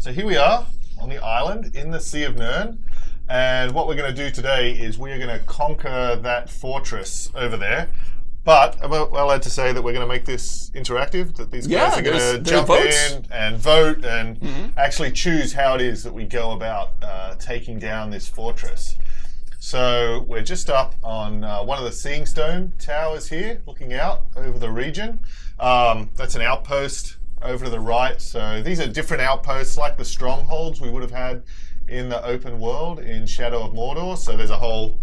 So here we are on the island in the Sea of Nirn, and what we're going to do today is we are going to conquer that fortress over there. But I'm allowed to say that we're going to make this interactive, that these guys are going to jump in and vote and actually choose how it is that we go about taking down this fortress. So we're just up on one of the Seeing Stone towers here, looking out over the region. That's an outpost over to the right. So these are different outposts like the strongholds we would have had in the open world in Shadow of Mordor. So there's a whole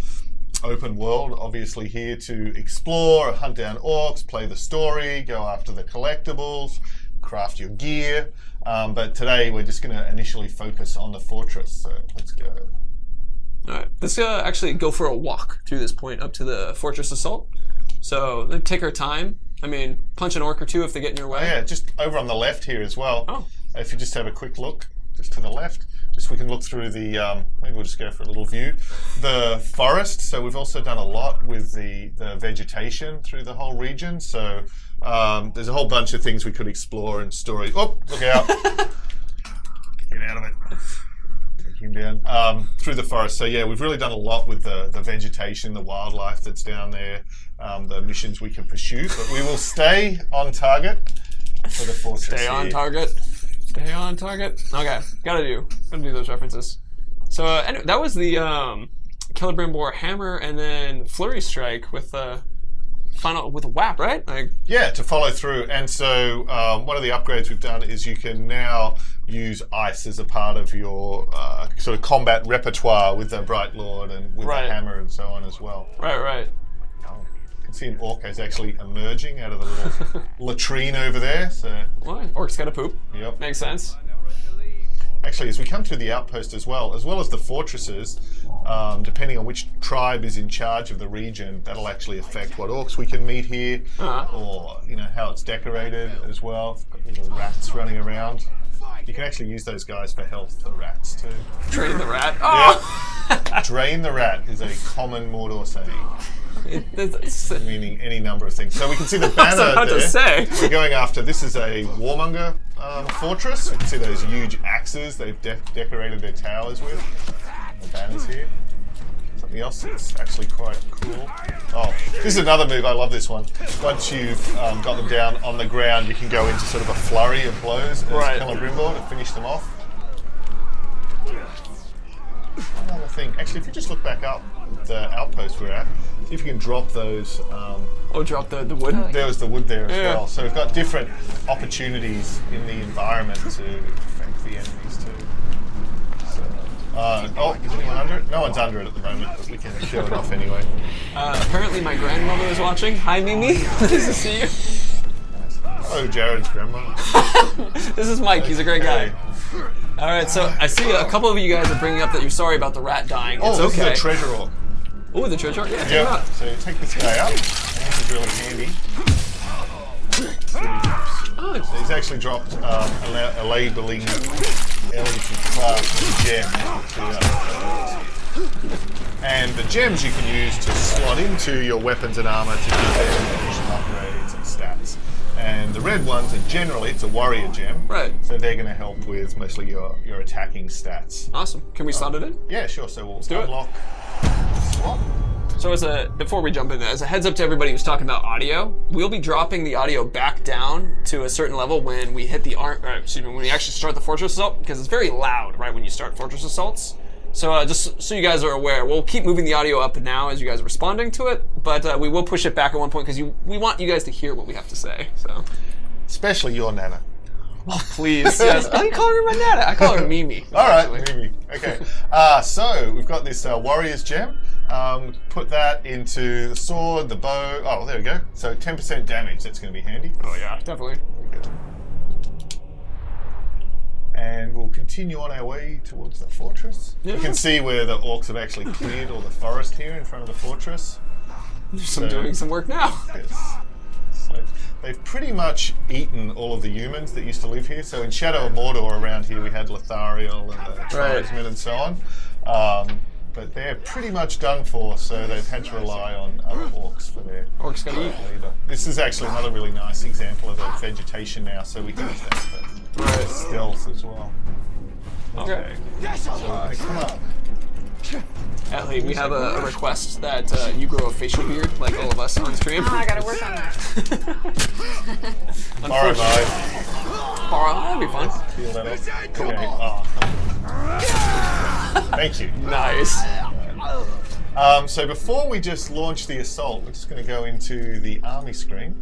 open world obviously here to explore, hunt down orcs, play the story, go after the collectibles, craft your gear. But today we're just going to initially focus on the fortress. So let's go. Alright, let's actually go for a walk through this point up to the Fortress Assault. So let's take our time. I mean, punch an orc or two if they get in your way. Oh yeah, just over on the left here as well. Oh. If you just have a quick look, just to the left. Just we can look through the, maybe we'll just go for a little view. The forest, so we've also done a lot with the vegetation through the whole region. So there's a whole bunch of things we could explore and story. Oh, look out. Get out of it. Take him down. Through the forest. So yeah, we've really done a lot with the vegetation, the wildlife that's down there, the missions we can pursue. But we will stay on target for the fortress. Stay on target. Stay on target. Okay, gotta do those references. So anyway, that was the Celebrimbor hammer, and then Flurry Strike with final with a whap, right? Like, yeah, to follow through. And so one of the upgrades we've done is you can now use ice as a part of your sort of combat repertoire with the Bright Lord and with the hammer and so on as well. Right. You can see an orc is actually emerging out of the little latrine over there. So orc's got to poop. Yep. Makes sense. Actually, as we come through the outpost as well as the fortresses, depending on which tribe is in charge of the region, that'll actually affect what orcs we can meet here, or how it's decorated as well. Got little rats running around. You can actually use those guys for health, the rats too. Drain the rat. Oh! Yeah. Drain the rat is a common Mordor saying. Meaning any number of things. So we can see the banner there. We're going after, this is a warmonger fortress. You can see those huge axes they've decorated their towers with. The banners here. Something else that's actually quite cool. Oh, this is another move. I love this one. Once you've got them down on the ground, you can go into sort of a flurry of blows as Celebrimbor to finish them off. Another thing. Actually, if you just look back up the outpost we're at, see if you can drop those. Drop the wood? There was the wood there as well. So we've got different opportunities in the environment to affect the enemies too. So, is anyone under it? No one's under it at the moment, but we can show it off anyway. Apparently my grandmother is watching. Hi, Mimi. Nice to see you. Hello, Jared's grandma. This is Mike. He's a great guy. All right, so I see a couple of you guys are bringing up that you're sorry about the rat dying. It's this is a treasure orc. Oh, the treasure orc? Yeah, check it out. So you take this guy out. This is really handy. So he's actually dropped a labeling element class gem. And the gems you can use to slot into your weapons and armor to give them additional upgrades and stats. And the red ones are generally, it's a warrior gem. Right. So they're going to help with mostly your attacking stats. Awesome. Can we slot it in? Yeah, sure. So we'll unlock slot. So before we jump in there, as a heads up to everybody who's talking about audio, we'll be dropping the audio back down to a certain level when we hit when we actually start the Fortress Assault, because it's very loud, right, when you start Fortress Assaults. So just so you guys are aware, we'll keep moving the audio up now as you guys are responding to it, but we will push it back at one point because we want you guys to hear what we have to say. So, especially your Nana. Well, please, yes. I don't call her my Nana. I call her Mimi. All right, Mimi. Okay. So we've got this warrior's gem. Put that into the sword, the bow. Oh, there we go. So 10% damage. That's going to be handy. Oh yeah, definitely. And we'll continue on our way towards the fortress. Yeah. You can see where the orcs have actually cleared all the forest here in front of the fortress. I'm doing some work now. Yes. So they've pretty much eaten all of the humans that used to live here. So in Shadow of Mordor around here we had Lothariel and the tribesmen and so on. But they're pretty much done for, so they've had to rely on other orcs for their leader. This is actually another really nice example of a vegetation now, so we can use that for stealth as well. Okay. So come up. Atlee, we have a request that you grow a facial beard, like all of us on stream. Oh, I gotta work on that. Alright, mate. Alright, that'd be fun. Peel that off. Okay. Oh. Thank you. Nice. So before we just launch the assault, we're just going to go into the army screen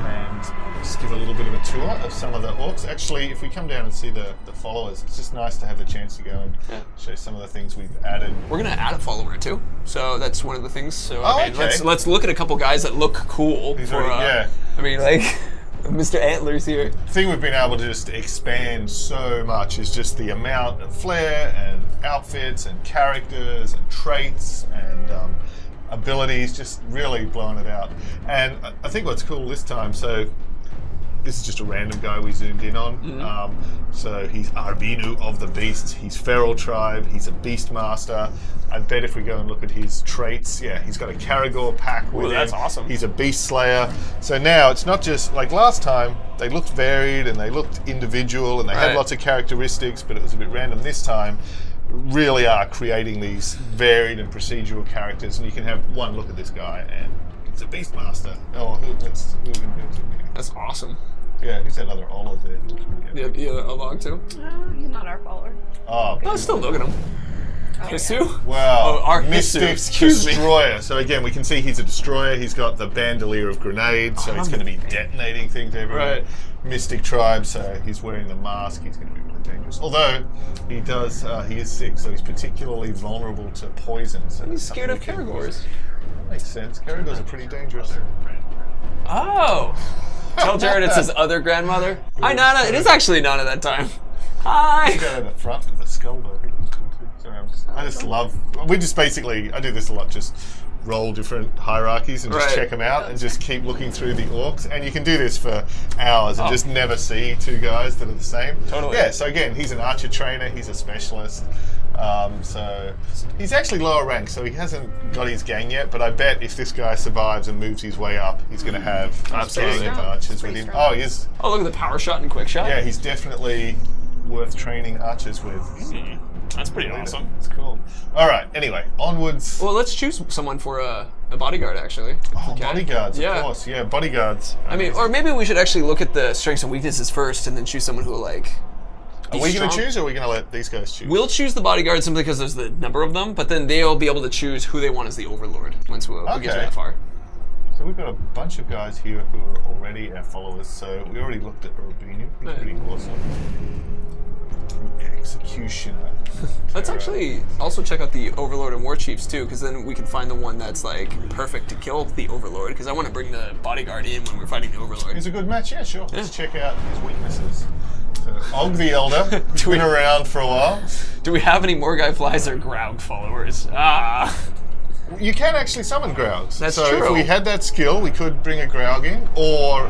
and just give a little bit of a tour of some of the orcs. Actually, if we come down and see the followers, it's just nice to have the chance to go and show some of the things we've added. We're gonna add a follower too, so that's one of the things. So I mean, okay. let's look at a couple guys that look cool. These For, are, I mean, like Mr. Antlers here. The thing we've been able to just expand so much is just the amount of flair and outfits and characters and traits and abilities, just really blowing it out. And I think what's cool this time, so this is just a random guy we zoomed in on. So he's Arbinu of the Beasts. He's Feral Tribe. He's a Beastmaster. I bet if we go and look at his traits, he's got a Caragor pack with him. That's awesome. He's a Beast Slayer. So now it's not just like last time. They looked varied and they looked individual and they had lots of characteristics, but it was a bit random. This time, really are creating these varied and procedural characters, and you can have one look at this guy and it's a Beastmaster. Oh, That's awesome. yeah, who's that other olive there? Yeah, a log too. He's not our follower. Oh, No, still look at him. Hisu? wow. Oh, our Mystic Hisu, excuse me. Destroyer. So again, we can see he's a destroyer. He's got the bandolier of grenades, so he's going to be detonating things everywhere. Right. Mystic Tribe, so he's wearing the mask. He's going to be really dangerous. Although he does, he is sick, so he's particularly vulnerable to poison. So He's scared of Caragors. That makes sense. Caragors are pretty dangerous. Oh! Tell Jared it's his other grandmother. Hi, Nana. It is actually Nana that time. Hi! Go to the front of the skull, though. Sorry, I just love. We just basically. I do this a lot. Just roll different hierarchies and just check them out and just keep looking through the orcs. And you can do this for hours and just never see two guys that are the same. Totally. Yeah. So again, he's an archer trainer. He's a specialist. So he's actually lower rank, so he hasn't got his gang yet. But I bet if this guy survives and moves his way up, he's going to have a gang of archers with him. Oh, he is. Oh, look at the power shot and quick shot. Yeah, he's definitely worth training archers with. That's pretty awesome. It's cool. All right. Anyway, onwards. Well, let's choose someone for a bodyguard, actually. Oh, bodyguards, of course. Yeah, bodyguards. I mean, or maybe we should actually look at the strengths and weaknesses first, and then choose someone who will like. Are we going to choose, or are we going to let these guys choose? We'll choose the bodyguard simply because there's the number of them, but then they'll be able to choose who they want as the Overlord once we get that far. So we've got a bunch of guys here who are already our followers. So we already looked at Urbinu. He's pretty awesome. Executioner. Let's actually also check out the Overlord and Warchiefs too, because then we can find the one that's like perfect to kill the Overlord. Because I want to bring the bodyguard in when we're fighting the Overlord. He's a good match, yeah, sure. Let's check out his weaknesses. So Og the Elder, been around for a while. Do we have any Morgai Flies or Graug followers? You can actually summon Graugs. That's so true. if we had that skill, we could bring a Graug in, or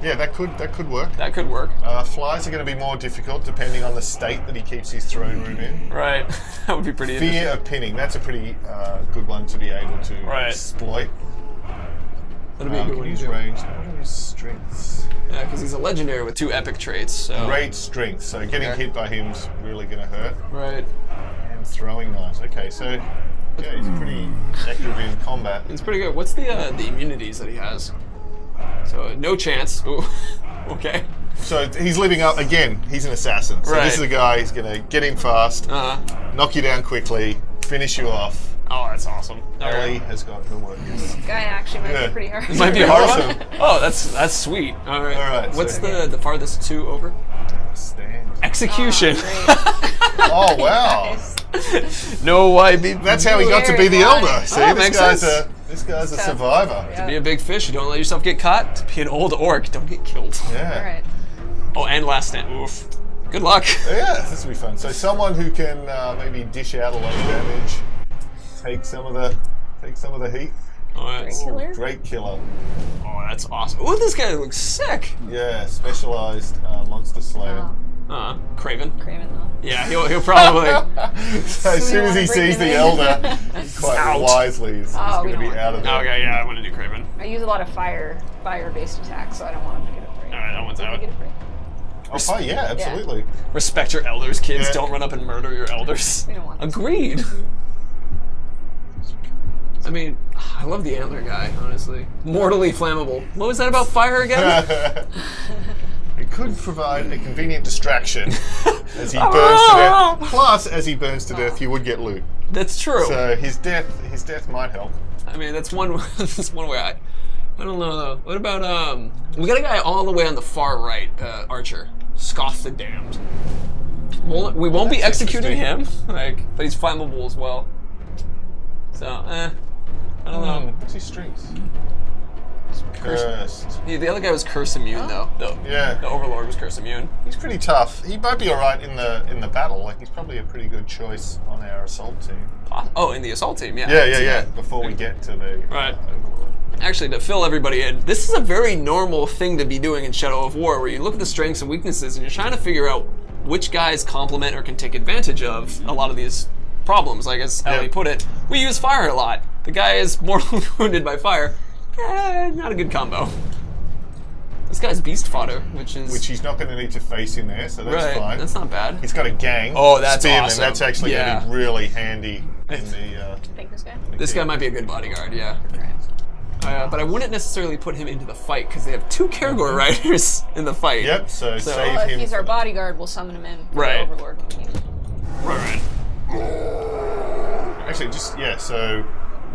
that could work. That could work. Flies are going to be more difficult depending on the state that he keeps his throne room in. Right. That would be pretty interesting. Fear of pinning. That's a pretty good one to be able to exploit. That'll be a good one. Use range. What are his strengths? Yeah, because he's a legendary with 2 epic traits. So. Great strength. So getting hit by him's really going to hurt. Right. And throwing knives. Okay, so yeah, he's pretty active in combat. He's pretty good. What's the immunities that he has? So no chance. Ooh. Okay. So he's living up again. He's an assassin. So this is a guy who's going to get in fast, knock you down quickly, finish you off. Oh, that's awesome. Ellie has got her work. This guy actually might be pretty hard. It might be a hard one. Oh, that's sweet. All right. All right. What's the farthest 2 over? Stand. Execution. Oh wow. Nice. No YB. That's how he got to be the elder. See, makes this guy's a survivor. Yeah. Be a big fish. You don't let yourself get caught. To be an old orc, don't get killed. Yeah. All right. Oh, and last stand. Oof. Good luck. Yeah, this will be fun. So someone who can maybe dish out a lot of damage, take some of the heat. Oh, that's, Killer? Great killer. oh, that's awesome. Oh, this guy looks sick. Yeah, specialized monster slayer. Craven. Craven though. Yeah, he'll probably. So as soon as he sees the elder, quite Out. wisely is going to be out of there. Okay, yeah, I'm gonna do Craven. I use a lot of fire-based attacks, so I don't want him to get afraid. All right, that one's out. Get afraid. Oh, yeah, absolutely. Respect your elders, kids. Yeah. Don't run up and murder your elders. We don't want this. Agreed. I mean, I love the antler guy, honestly. Mortally flammable. What was that about fire again? It could provide a convenient distraction as he burns to death. Plus, as he burns to death, you would get loot. That's true. So his death might help. I mean, that's one. That's one way. I don't know though. What about We got a guy all the way on the far right, Archer. Scoff the Damned. We won't be executing him, but he's flammable as well. So, I don't know. What's his strengths? Cursed. Yeah, the other guy was curse immune though. The Overlord was curse immune. He's pretty tough. He might be all right in the battle. Like he's probably a pretty good choice on our assault team. Oh, in the assault team, yeah. Yeah. Before we get to the Overlord. Actually, to fill everybody in, this is a very normal thing to be doing in Shadow of War, where you look at the strengths and weaknesses, and you're trying to figure out which guys complement or can take advantage of a lot of these problems. Like as Ellie put it, we use fire a lot. The guy is mortally wounded by fire. Not a good combo. This guy's beast fodder, which he's not going to need to face in there, so that's fine. That's not bad. He's got a gang. Oh, that's spearmen. awesome. That's actually going to be really handy in the. I think this guy. This guy might be a good bodyguard, yeah. But I wouldn't necessarily put him into the fight because they have 2 Karagor riders in the fight. Yep. So save Well, him. if he's our bodyguard, we'll summon him in. For Right. the Overlord. Right. Actually, so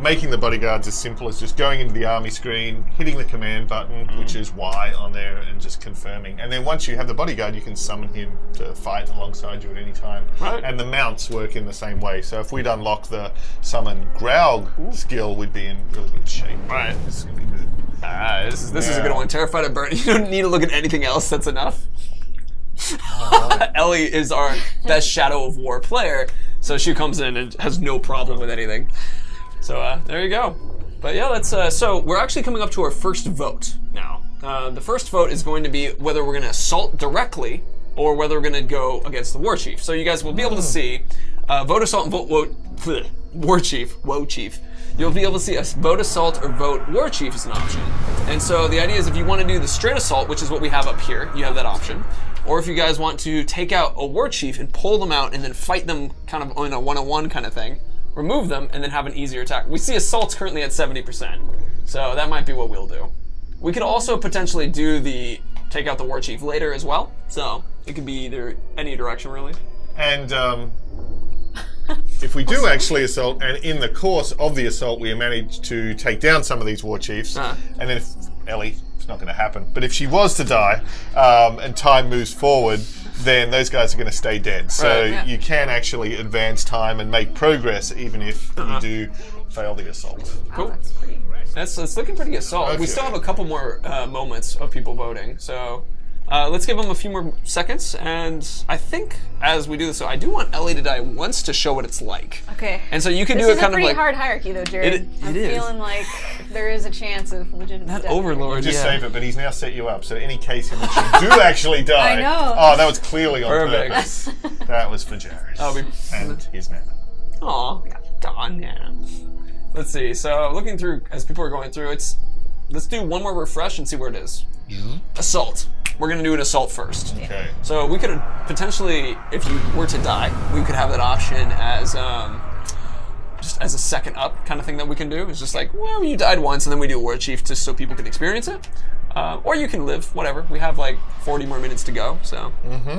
making the bodyguards as simple as just going into the army screen, hitting the command button, which is Y on there, and just confirming. And then once you have the bodyguard, you can summon him to fight alongside you at any time. Right. And the mounts work in the same way. So if we'd unlock the summon Graug skill, we'd be in really good shape. Right. This is going to be good. This is a good one. Terrified of burn. You don't need to look at anything else. That's enough. Ellie is our best Shadow of War player, so she comes in and has no problem with anything. So there you go. But yeah, let's. So we're actually coming up to our first vote now. The first vote is going to be whether we're going to assault directly or whether we're going to go against the Warchief. So you guys will be able to see vote assault and vote Warchief. You'll be able to see us vote assault or vote Warchief as an option. And so the idea is if you want to do the straight assault, which is what we have up here, you have that option. Or if you guys want to take out a Warchief and pull them out and then fight them kind of in a one-on-one kind of thing, remove them, and then have an easier attack. We see assaults currently at 70%, so that might be what we'll do. We could also potentially do the take out the Warchief later as well, so it could be either any direction really. And if we do actually assault, and in the course of the assault we manage to take down some of these Warchiefs, and then if Ellie, it's not going to happen, but if she was to die and time moves forward, then those guys are going to stay dead. So you can actually advance time and make progress even if you do fail the assault. Cool. Wow, that's pretty. It's looking pretty assault. Okay. We still have a couple more moments of people voting, so let's give them a few more seconds. And I think as we do this, so I do want Ellie to die once to show what it's like. Okay. And so you can This do is it kind a of pretty like hard hierarchy, though, Jared. I'm is. feeling like there is a chance of legitimate that death. Overlord. Just yeah. save it, but he's now set you up. So any case in which you do actually die. I know. Oh, that was clearly on Perfect. purpose. That was for Jared. And his nana. Aw, darn yeah. Let's see. So looking through as people are going through, let's do one more refresh and see where it is. Assault. We're gonna do an assault first. Okay. So we could potentially, if you were to die, we could have that option as just as a second up kind of thing that we can do. It's just like, well, you died once, and then we do Warchief just so people can experience it. Or you can live, whatever. We have like 40 more minutes to go, so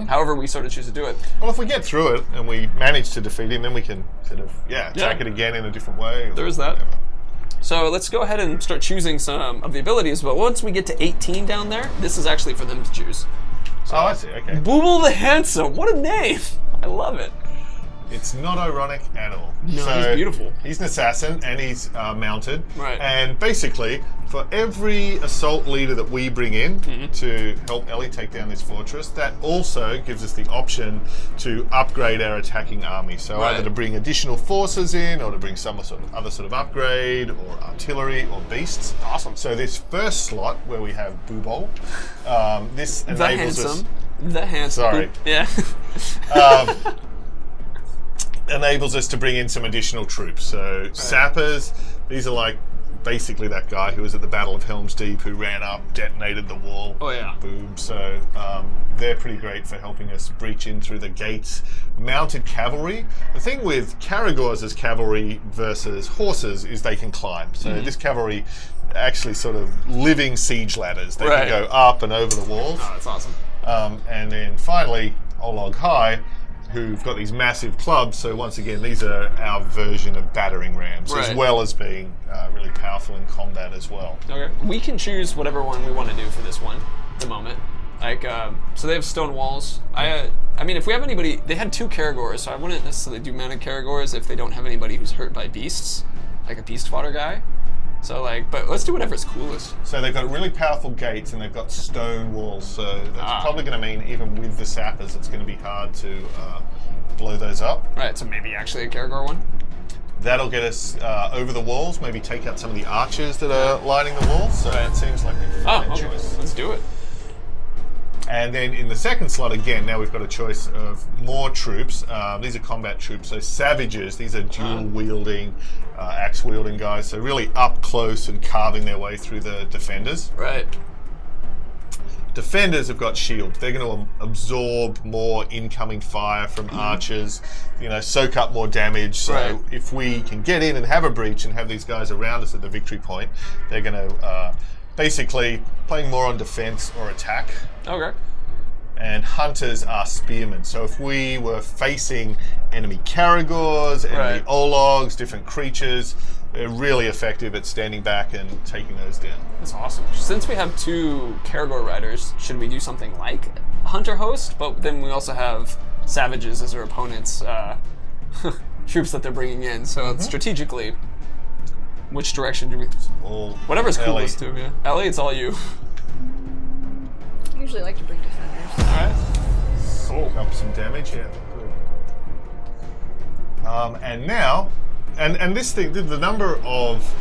however we sort of choose to do it. Well, if we get through it and we manage to defeat him, then we can sort of attack it again in a different way. There is that. So let's go ahead and start choosing some of the abilities, but once we get to 18 down there, this is actually for them to choose. Oh, I see, okay. Booble the Handsome, what a name! I love it. It's not ironic at all. No, he's beautiful. He's an assassin and he's mounted. Right. And basically, for every assault leader that we bring in to help Ellie take down this fortress, that also gives us the option to upgrade our attacking army. So either to bring additional forces in, or to bring some other sort of upgrade, or artillery, or beasts. Awesome. So this first slot where we have Boobol, this enables us. The Handsome. Sorry. Yeah. Enables us to bring in some additional troops. So sappers, these are like basically that guy who was at the Battle of Helm's Deep, who ran up, detonated the wall. Oh, yeah. Boom. So they're pretty great for helping us breach in through the gates. Mounted cavalry. The thing with Caragors as cavalry versus horses is they can climb. So this cavalry actually sort of living siege ladders. They can go up and over the walls. Oh, that's awesome. And then finally, Olog High, who've got these massive clubs. So once again, these are our version of battering rams, as well as being really powerful in combat as well. Okay. We can choose whatever one we want to do for this one at the moment. Like, so they have stone walls. I mean, if we have anybody, they had 2 Caragors, so I wouldn't necessarily do mounted Caragors if they don't have anybody who's hurt by beasts, like a beast fodder guy. So like, but let's do whatever's coolest. So they've got really powerful gates and they've got stone walls. So that's probably going to mean even with the sappers, it's going to be hard to blow those up. Right. So maybe actually a Caragor one. That'll get us over the walls. Maybe take out some of the archers that are lining the walls. So it seems like a fine choice. Let's do it. And then in the second slot, again, now we've got a choice of more troops. These are combat troops, so savages. These are dual-wielding, axe-wielding guys, so really up close and carving their way through the defenders. Right. Defenders have got shield. They're going to absorb more incoming fire from archers, soak up more damage. So if we can get in and have a breach and have these guys around us at the victory point, they're going to... basically playing more on defense or attack. Okay. And hunters are spearmen. So if we were facing enemy Caragors, enemy Ologs, different creatures, they're really effective at standing back and taking those down. That's awesome. Since we have 2 Caragor riders, should we do something like Hunter Host? But then we also have savages as our opponents' troops that they're bringing in. So strategically, which direction do we... Whatever's coolest to you. Ellie, it's all you. I usually like to bring defenders. Alright. Soak up some damage, yeah. Good. And now... And this thing, the number of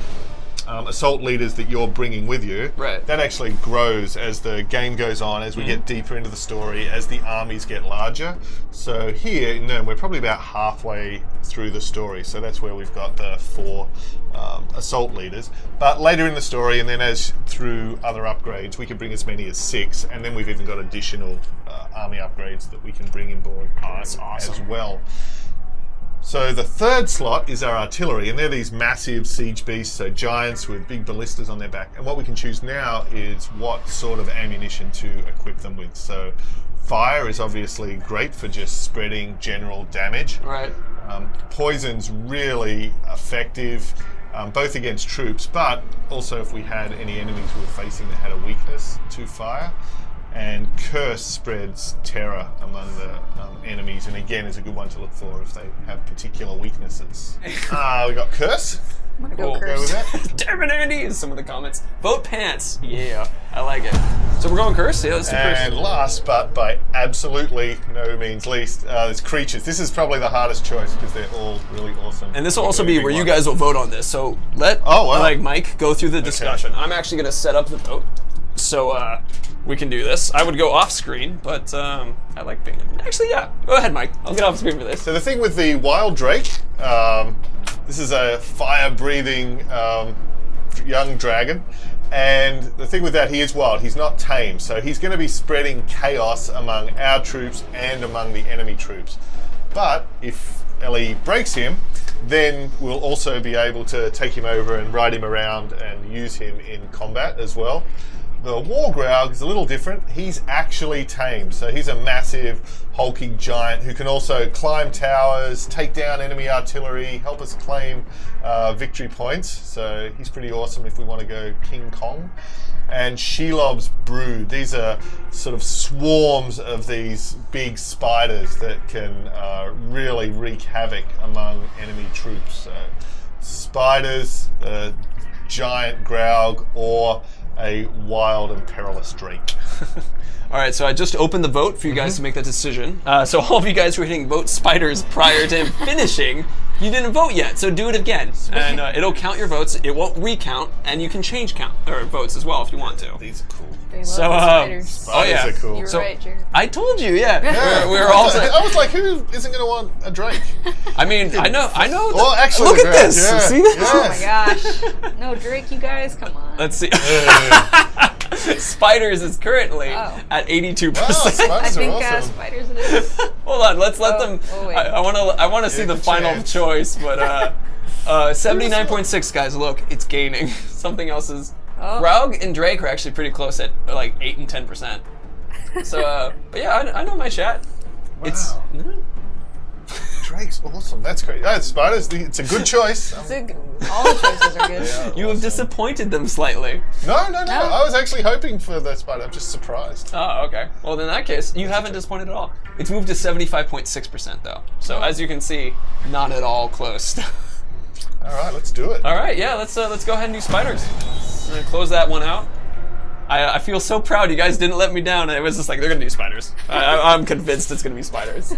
assault leaders that you're bringing with you, that actually grows as the game goes on, as we get deeper into the story, as the armies get larger. So here, we're probably about halfway through the story. So that's where we've got the 4 assault leaders. But later in the story, and then as through other upgrades, we can bring as many as 6. And then we've even got additional army upgrades that we can bring in board that's awesome. as well. So the third slot is our artillery, and they're these massive siege beasts, so giants with big ballistas on their back. And what we can choose now is what sort of ammunition to equip them with. So fire is obviously great for just spreading general damage. Right. Poison's really effective, both against troops, but also if we had any enemies we were facing that had a weakness to fire. And curse spreads terror among the enemies, and again is a good one to look for if they have particular weaknesses. We got curse. I'm gonna go curse. Go with that. Damn it, Andy! Is some of the comments. Vote pants. Yeah, I like it. So we're going curse. Yeah, let's do curse. And last, but by absolutely no means least, there's creatures. This is probably the hardest choice because they're all really awesome. And this will also be where you guys will vote on this. So let Mike go through the discussion. I'm actually gonna set up the vote. So we can do this. I would go off screen, but I like being... Actually, yeah. Go ahead, Mike. I'll get off screen for this. So the thing with the Wild Drake, this is a fire-breathing young dragon. And the thing with that, he is wild. He's not tame. So he's going to be spreading chaos among our troops and among the enemy troops. But if Ellie breaks him, then we'll also be able to take him over and ride him around and use him in combat as well. The Wargraug is a little different. He's actually tame, so he's a massive, hulking giant who can also climb towers, take down enemy artillery, help us claim victory points. So he's pretty awesome if we want to go King Kong. And Shelob's Brood. These are sort of swarms of these big spiders that can really wreak havoc among enemy troops. So spiders, giant Graug, or a wild and perilous Drake. All right, so I just opened the vote for you guys to make that decision. So all of you guys who are hitting vote spiders prior to him finishing, You didn't vote yet, so do it again, and it'll count your votes. It won't recount, and you can change votes as well if you want to. These are cool. They love So, the spiders. Spiders are cool. You were So- right, Jared. I told you, yeah. Yeah. We're all. I was like, who isn't going to want a Drake? I mean, I know. Well, actually, Look the at ground, this. yeah. See this? Oh my gosh. No Drake, you guys. Come on. Let's see. Yeah. Spiders is currently Oh. at 82%. Wow, I spiders think are awesome. spiders it is. Hold on, let's let them. Oh, wait. I want to see the good final chance. choice, but 79.6 guys. Look, it's gaining. Something else is. Oh. Raug and Drake are actually pretty close at like 8 and 10%. So, but yeah, I know my chat. It's. Drake's awesome. That's great. Spiders, it's a good choice. All the choices are good. Yeah. You have disappointed them slightly. No. I was actually hoping for the spider. I'm just surprised. Oh, okay. Well, in that case, you haven't disappointed at all. It's moved to 75.6% though. So as you can see, not at all close. All right, let's do it. All right, yeah, let's go ahead and do spiders. I'm gonna close that one out. I feel so proud you guys didn't let me down. It was just like, they're gonna do spiders. I'm convinced it's gonna be spiders.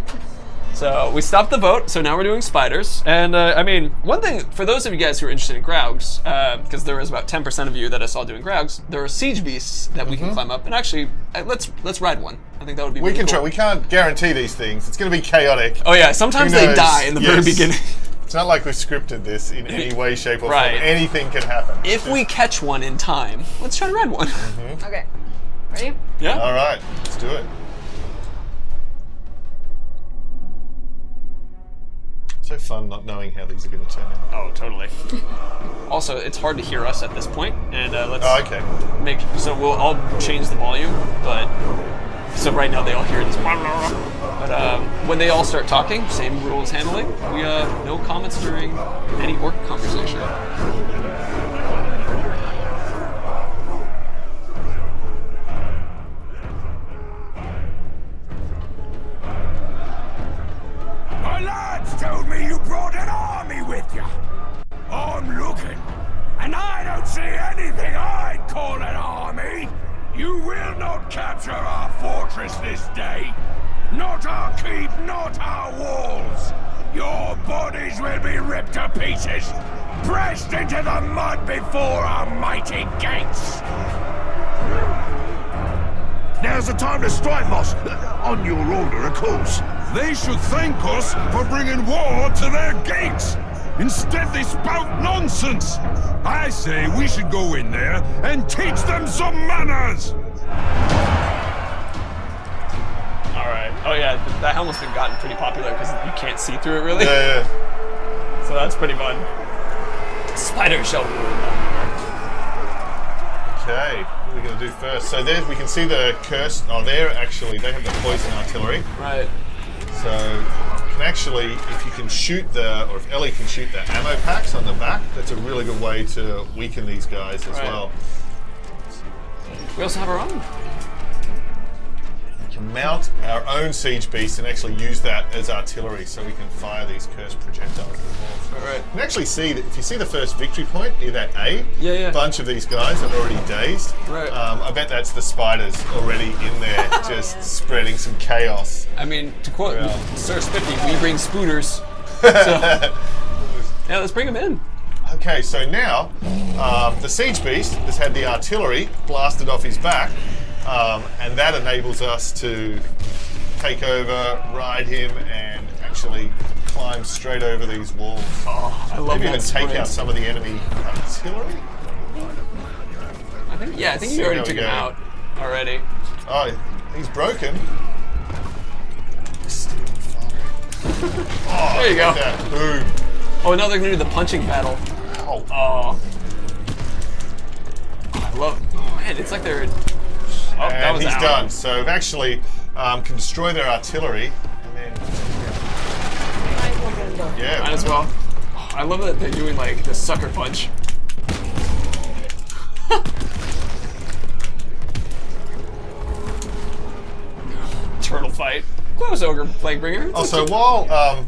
So we stopped the vote, so now we're doing spiders. And I mean, one thing, for those of you guys who are interested in Graugs, because there was about 10% of you that I saw doing Graugs, there are siege beasts that we can climb up. And actually, let's ride one. I think that would be We really can cool. try. We can't guarantee these things. It's going to be chaotic. Oh yeah, sometimes Who they knows? die in the very Yes. beginning. It's not like we've scripted this in any way, shape, or Right. form. Anything can happen. If we catch one in time, let's try to ride one. Okay. Ready? Yeah? All right, let's do it. So fun not knowing how these are going to turn out. Oh, totally. Also, it's hard to hear us at this point, and let's Oh, okay. so we'll all change the volume, but so right now they all hear this. But when they all start talking, same rules handling. We no comments during any orc conversation. My lads told me you brought an army with you. I'm looking, and I don't see anything I'd call an army. You will not capture our fortress this day. Not our keep, not our walls. Your bodies will be ripped to pieces, pressed into the mud before our mighty gates. Now's the time to strike, boss. On your order, of course. They should thank us for bringing war to their gates. Instead, they spout nonsense. I say we should go in there and teach them some manners. All right. Oh yeah, that helmet's been gotten pretty popular because you can't see through it really. Yeah. So that's pretty fun. Spider shell rule. Okay, what are we going to do first? So there we can see the curse. Oh, they have the poison artillery. Right. So you can actually, if you can shoot or if Ellie can shoot the ammo packs on the back, that's a really good way to weaken these guys as Right. well. We also have our own. We can mount our own siege beast and actually use that as artillery, so we can fire these cursed projectiles at the walls. Right. You can actually see that if you see the first victory point near that A, Yeah, yeah. a bunch of these guys are already dazed. Right. I bet that's the spiders already in there, just spreading some chaos. I mean, to quote Yeah. Sir Spiffy, we bring spooters. So, yeah, let's bring them in. Okay, so now the siege beast has had the artillery blasted off his back, and that enables us to take over, ride him, and actually climb straight over these walls. Oh, I love Maybe that even take sprint. out some of the enemy artillery. I think you See already how we took him go. out already. Oh, he's broken. Oh, There you go. look at that. Boom. Oh, now they're gonna do the punching battle. Oh, Oh. I love. Man, it's like they're. Oh, that and was he's out. done. So we've actually can destroy their artillery, and then yeah, Might as well. Oh, I love that they're doing like the sucker punch. Turtle fight. Close ogre Plaguebringer. Also, while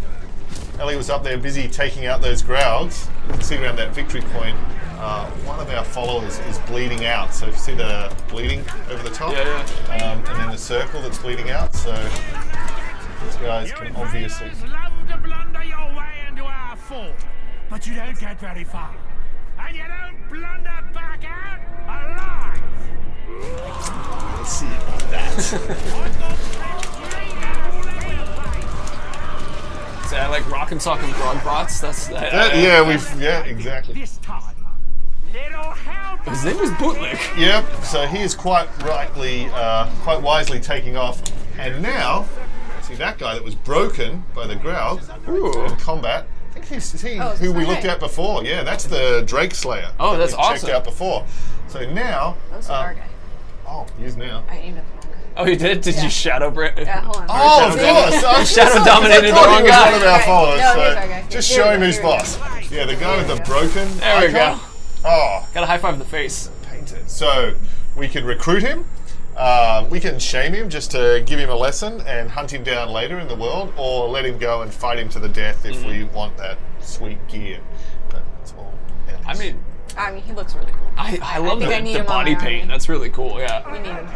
Ellie was up there busy taking out those Graugs, you can see around that victory point, one of our followers is bleeding out. So if you see the bleeding over the top, Yeah, and then the circle that's bleeding out, so these guys can obviously... love to blunder your way into our fall, but you don't get very far. And you don't blunder back out alive! Let's see about that. So I like Rock'em Sock'em Grog Bots. That's Yeah, exactly. This time, little help. His name is Bootlick. Yep. So he is quite wisely taking off, and now see that guy that was broken by the growl in combat. I think he's who we looked at before. Yeah, that's the Drake Slayer. Oh, that's we awesome. Checked out before. So now. That was our guy. Oh, he's now. I aimed at the wrong guy. Oh, you did? Did you shadow Brett? Yeah, hold on. Oh, of course. Shadow dominated the I thought wrong he was guy. one of our followers. No, so here's our guy. just Here show we him go, who's here we go. boss. Yeah, the guy with the broken There we icon. go. Oh, Got a high five in the face. painted. So we can recruit him. We can shame him just to give him a lesson and hunt him down later in the world, or let him go and fight him to the death if we want that sweet gear. But it's all. I mean, He looks really cool. I love think I need the him on body my paint. army. That's really cool. Yeah. We need him.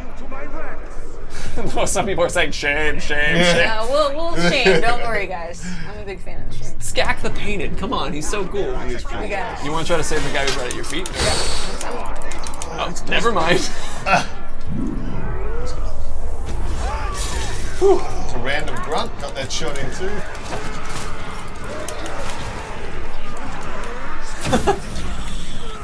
Well, some people are saying shame, shame, Yeah. shame. We'll shame. Don't worry, guys. I'm a big fan of the shame. Skak the Painted. Come on, he's so cool. He is pretty We got it. You want to try to save the guy who's right at your feet? Oh, never mind. Whew. It's a random grunt. Got that shot in too.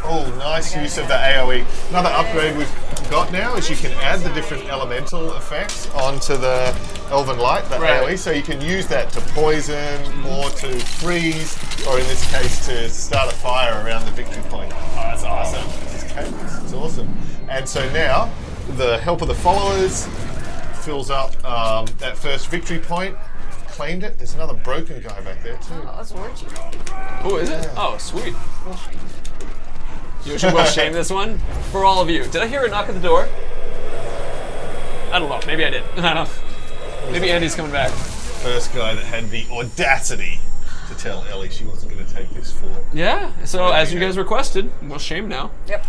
Oh, nice use of the AoE. Another upgrade we've got now is you can add the different elemental effects onto the Elven Light, the Right. AoE, so you can use that to poison or to freeze, or in this case to start a fire around the victory point. Oh, that's awesome. It's awesome. And so now, the help of the followers fills up that first victory point. Claimed it. There's another broken guy back there too. Oh, that's Warchief. Oh, is it? Oh, sweet. You should will shame this one for all of you. Did I hear a knock at the door? I don't know. Maybe I did. I don't know. Maybe Andy's coming back. First guy that had the audacity to tell Ellie she wasn't going to take this for. Yeah. So as you guys requested, we'll shame now. Yep.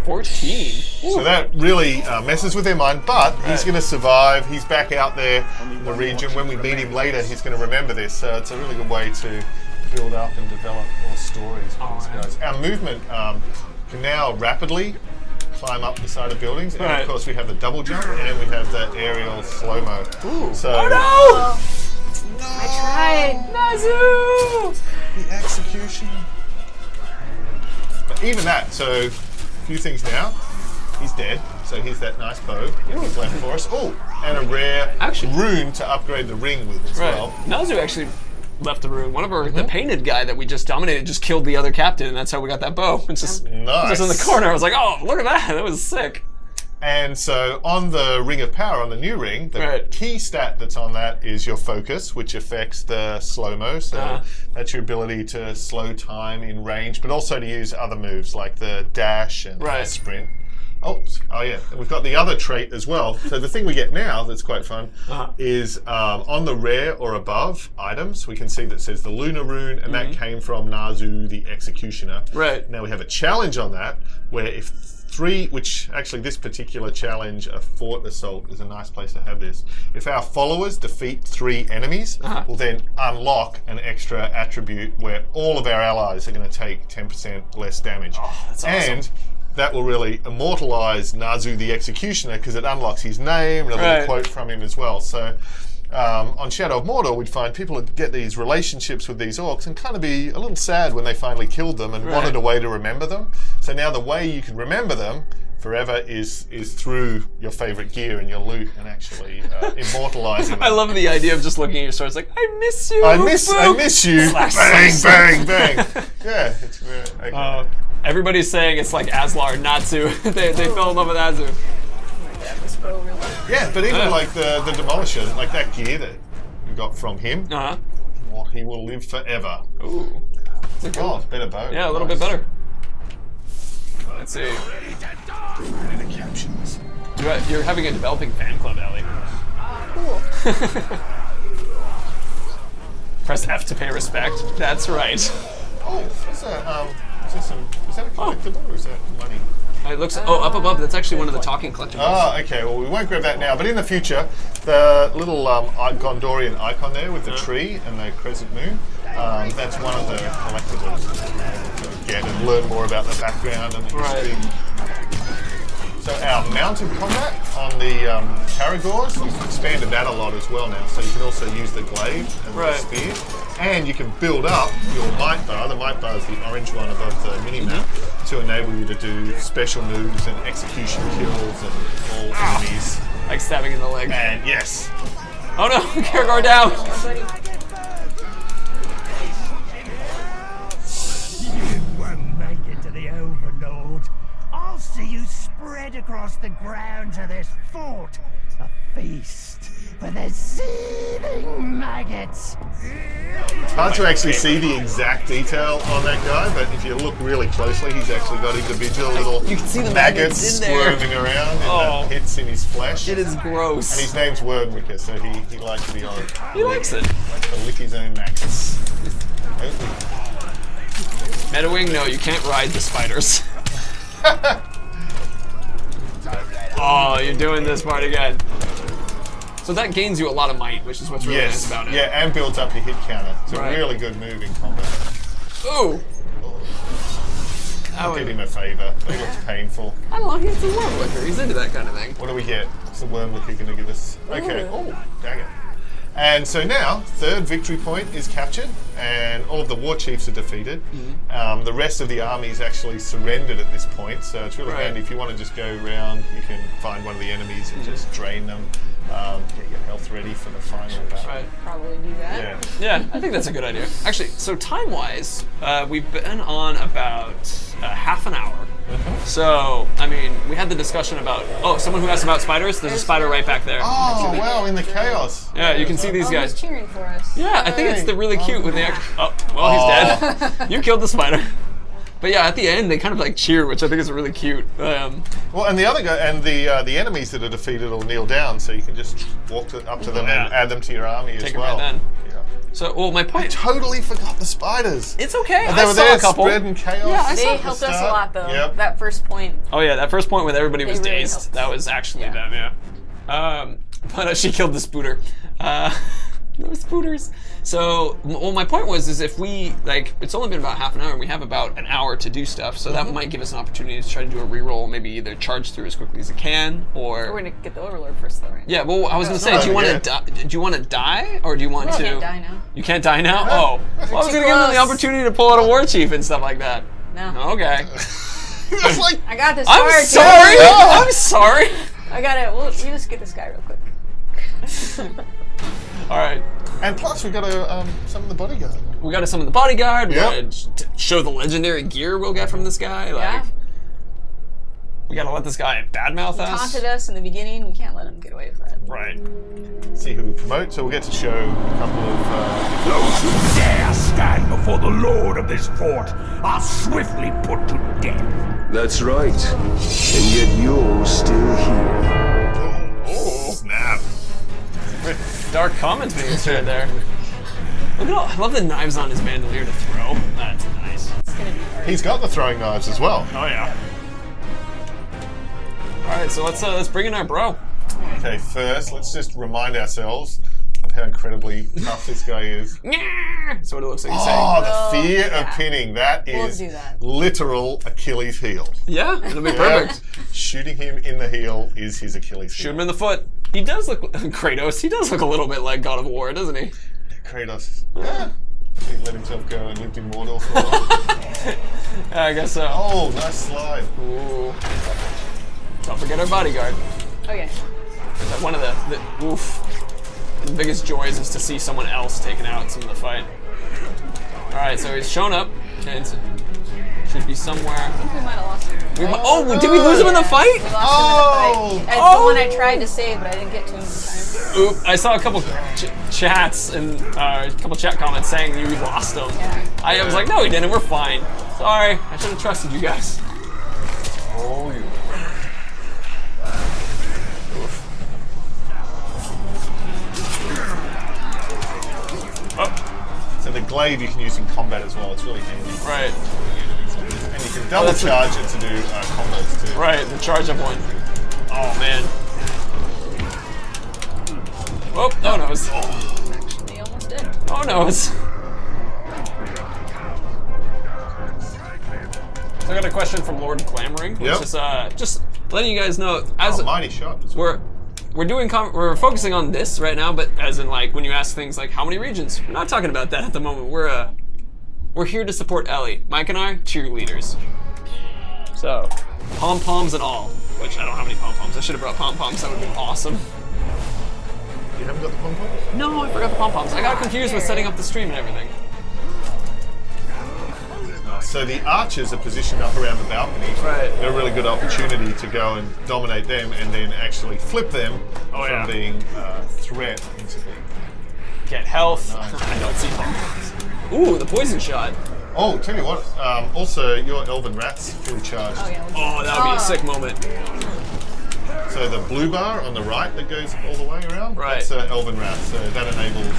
14. So that really messes with their mind, but he's going to survive. He's back out there in the region. When we meet him later, he's going to remember this. So it's a really good way to build up and develop more stories with these guys. Our movement can now rapidly climb up the side of buildings, and Right. of course we have the double jump, and we have the aerial slow-mo. So Oh no! I tried. Nazu! the execution. But even that, so a few things now. He's dead, so here's that nice bow he's left for us. Oh, and a rare rune to upgrade the ring with as Right. well. Nazu actually left the room. One of our, the painted guy that we just dominated just killed the other captain, and that's how we got that bow. It's just, Nice. just in the corner. I was like, oh, look at that. That was sick. And so on the Ring of Power, on the new ring, the Right. key stat that's on that is your focus, which affects the slow-mo. So that's your ability to slow time in range, but also to use other moves like the dash and the sprint. Oh yeah, and we've got the other trait as well. So the thing we get now that's quite fun is on the rare or above items, we can see that says the Lunar Rune, and that came from Nazu the Executioner. Right. Now we have a challenge on that, where if which actually this particular challenge, a fort assault, is a nice place to have this. If our followers defeat 3 enemies, we'll then unlock an extra attribute where all of our allies are going to take 10% less damage. Oh, that's awesome. And that will really immortalize Nazu the Executioner because it unlocks his name and a little quote from him as well. So on Shadow of Mordor, we'd find people would get these relationships with these orcs and kind of be a little sad when they finally killed them and wanted a way to remember them. So now the way you can remember them forever is through your favorite gear and your loot and actually immortalizing them. I love the idea of just looking at your sword. It's like, I miss you. I miss you. Slash, bang, slash, bang, bang. Yeah, it's very. Okay. Everybody's saying it's like Aslar, Natsu. they fell in love with Azu. Yeah, but even like the Demolisher, like that gear that we got from him, well, he will live forever. Ooh. It's a good one. Better bow. Yeah, a little bit better. Let's see. Ready to capture this. You're having a developing fan club, Ellie. Cool. Press F to pay respect. That's right. Oh, is there some Is that a collectible or is that money? It looks. Oh, up above. That's actually one of the talking collectibles. Oh, okay. Well, we won't grab that now. But in the future, the little Gondorian icon there with the tree and the crescent moon, that's one of the collectibles to get and learn more about the background and the history. So our mounted combat on the Caragors, we've expanded that a lot as well now. So you can also use the glaive and the spear. And you can build up your might bar. The might bar is the orange one above the mini-map to enable you to do special moves and execution kills and all enemies. Like stabbing in the leg. And yes. Oh no, Caragor down! You won't make it to the Overlord. I'll see you spread across the grounds of this fort. A feast for the seething maggots. It's hard to actually see the exact detail on that guy, but if you look really closely, he's actually got individual little You can see the maggots in there. squirming around in the pits in his flesh. It is gross. And his name's Wordwicker, so he likes to be on. He likes it. To lick his own maggots. Metawing, no, you can't ride the spiders. Oh, you're doing this part again. So that gains you a lot of might, which is what's really nice about it. Yeah, and builds up your hit counter. It's a Right. really good move in combat. Ooh! I'll give him a favour. He looks painful. I don't know, he's a Wormwicker. He's into that kind of thing. What do we get? What's the Wormwicker going to give us? Okay. Oh, dang it. And so now, third victory point is captured, and all of the war chiefs are defeated. The rest of the army's actually surrendered at this point, so it's really handy. If you want to just go around, you can find one of the enemies and just drain them, get your health ready for the final battle. Right. Probably do that. Yeah. Yeah, I think that's a good idea. Actually, so time-wise, we've been on about half an hour. So, I mean, we had the discussion about, someone who asked about spiders, there's a spider right back there. Oh, wow, in the chaos. Yeah, you can see these guys. He's cheering for us. Yeah, I think it's the really cute when they actually, he's dead. You killed the spider. But yeah, at the end, they kind of like cheer, which I think is really cute. Well, and the other guy, and the enemies that are defeated will kneel down, so you can just walk up to them and add them to your army as Take well. them right then. Yeah. So, well, my I point. totally forgot the spiders. It's okay. And they were saw there a couple. spreading chaos. Yeah, I They saw helped us a lot, though. Yep. That first point. Oh yeah, that first point when everybody was really dazed. helped. That was actually them. Yeah. But she killed the spooter. No spooters. So, well, my point was, if we, it's only been about half an hour, and we have about an hour to do stuff, so that might give us an opportunity to try to do a reroll, maybe either charge through as quickly as it can, or... We're gonna get the Overlord first, though, right? Yeah, well, I was gonna say, do you want to die, or do you want to... You can't die now. You can't die now? Oh. Well, I was gonna give them the opportunity to pull out a Warchief and stuff like that. No. Okay. It's like, I got this. I'm sorry! I'm sorry! I got it. We'll just get this guy real quick. Alright. and plus we got to summon the bodyguard. We gotta summon the bodyguard. Yep. We gotta show the legendary gear we'll get from this guy. Yeah. We gotta let this guy badmouth He us. taunted us in the beginning. We can't let him get away with that. Right. See who we promote. So we'll get to show a couple of. Those who dare stand before the lord of this fort are swiftly put to death. That's right. And yet you're still here. Oh, snap! Dark comments being shared there. Look at all, I love the knives on his bandolier to throw. That's nice. It's gonna be hard. He's got the throwing knives as well. Oh yeah. All right, so let's bring in our bro. Okay, first let's just remind ourselves of how incredibly tough this guy is. That's what it looks like he's Oh, saying. the fear of yeah. pinning. That We'll is do that. literal Achilles' heel. Yeah, it'll be perfect. Shooting him in the heel is his Achilles' heel. Shoot him in the foot. He does look Kratos. He does look a little bit like God of War, doesn't he? Kratos. Yeah. He let himself go and lived in Mordor for a while. Yeah, I guess so. Oh, nice slide. Ooh. Don't forget our bodyguard. Okay. One of the biggest joys is to see someone else taking out some of the fight. All right, so he's shown up and should be somewhere. I think we might have lost him. Did we lose him in the fight? We lost him in the fight. It's the one I tried to save, but I didn't get to him in time. Oop, I saw a couple chats and a couple chat comments saying you lost him. Yeah. I was like, no, we didn't. We're fine. Sorry, I should have trusted you guys. Oh, you. So the glaive you can use in combat as well. It's really handy. Right. And you can double charge it to do combos too. Right, the charge up one. Oh man. Oh no! Actually, almost did. Oh no! So I got a question from Lord Clamoring, which Yep. is just letting you guys know as Mighty shot. As well. we're focusing on this right now, but as in like when you ask things like how many regions, we're not talking about that at the moment. We're here to support Ellie. Mike and I, cheerleaders. So pom poms and all. Which I don't have any pom poms. I should have brought pom poms. That would have been awesome. You haven't got the pom poms? No, I forgot the pom poms. I got confused with setting up the stream and everything. So the archers are positioned up around the balcony. Right. They're a really good opportunity to go and dominate them and then actually flip them from being a threat into being... Get health. Nice. I don't see pom poms. Ooh, the poison shot. Oh, tell you what, also your Elven Rat's fully charged. Oh, yeah. Oh, that would be a sick moment. So the blue bar on the right that goes all the way around, Right. that's Elven Rat. So that enables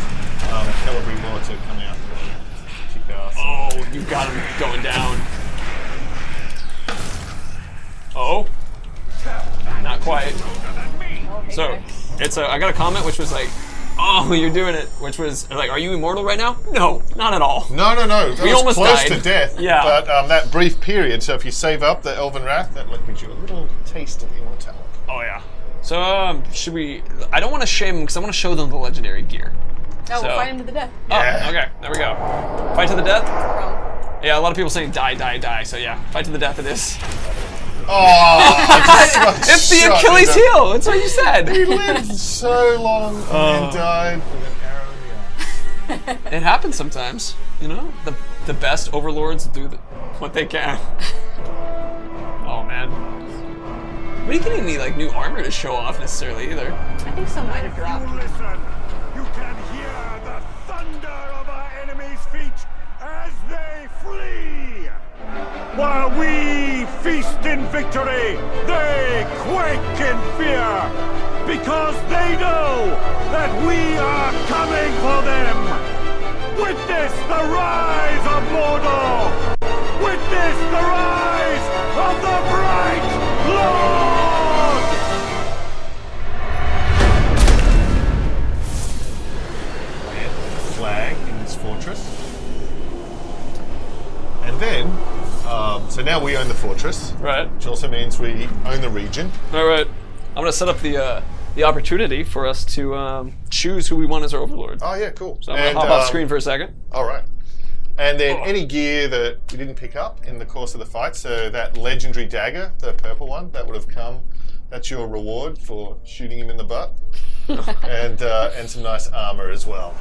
Celebrity Law to come out and kick ass. Oh, you got him going down. Oh. Not quite. So, I got a comment which was like, oh, you're doing it, which was like, are you immortal right now? No, not at all. No. That We was almost close died. to death. Yeah. But that brief period, so if you save up the Elven Wrath, that gives you a little taste of immortality. Oh yeah. So should we? I don't want to shame them because I want to show them the legendary gear. Oh, So- we'll fight him to the death. Yeah. Oh, okay. There we go. Fight to the death. Wrong. Yeah, a lot of people saying die, die, die. So yeah, fight to the death it is. Oh, It's the Achilles heel. That's what you said. He lived so long and died with an arrow in the arm. It happens sometimes. You know, the best overlords do what they can. Oh man. We didn't get any like new armor to show off necessarily either. I think some might have dropped. You listen, you can hear the thunder of our enemies' feet as they flee. While we feast in victory, they quake in fear, because they know that we are coming for them. Witness the rise of Mordor! Witness the rise of the bright Lord! Plant a flag in this fortress. And then, so now we own the fortress, Right. which also means we own the region. All right. I'm gonna set up the opportunity for us to choose who we want as our overlord. Oh yeah, cool. So I'm gonna hop off screen for a second. All right. And then any gear that we didn't pick up in the course of the fight, so that legendary dagger, the purple one, that would have come. That's your reward for shooting him in the butt, and some nice armor as well.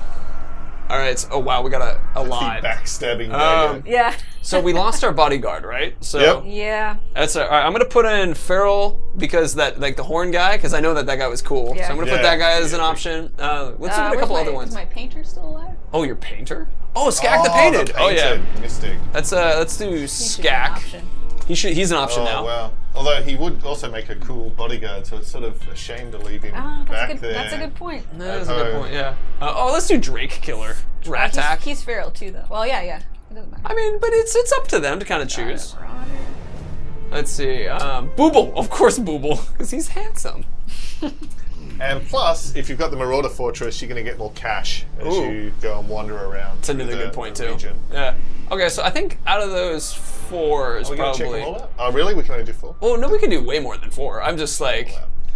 All right. So, oh wow, we got a The lot. backstabbing dagger. Yeah. So we lost our bodyguard, right? So Yep. Yeah. that's all right. I'm gonna put in Farrell because that like the horn guy because I know that guy was cool. Yeah. So I'm gonna put Yeah. that guy as an option. Let's look at a couple other ones. Is my painter still alive? Oh, your painter? Oh, Skak the painted. Oh yeah. painted Mystic. Let's do He should be an Skak. option. He's an option Oh now. wow. Although he would also make a cool bodyguard, so it's sort of a shame to leave him Ah, back there. that's a good point. That is a good point. Yeah. Let's do Drake Killer. Rat He's, Tack. he's feral too, though. Well, yeah. It doesn't matter. I mean, but it's up to them to kind of choose. Let's see. Booble, of course, Booble, because he's handsome. And plus, if you've got the Marauder Fortress, you're going to get more cash as Ooh. you go and wander around. That's another good point too. Region. Yeah. Okay, so I think out of those four is Are we going to check probably. them all out? Oh, really? We can only do 4? Well, no, we can do way more than 4. I'm just like,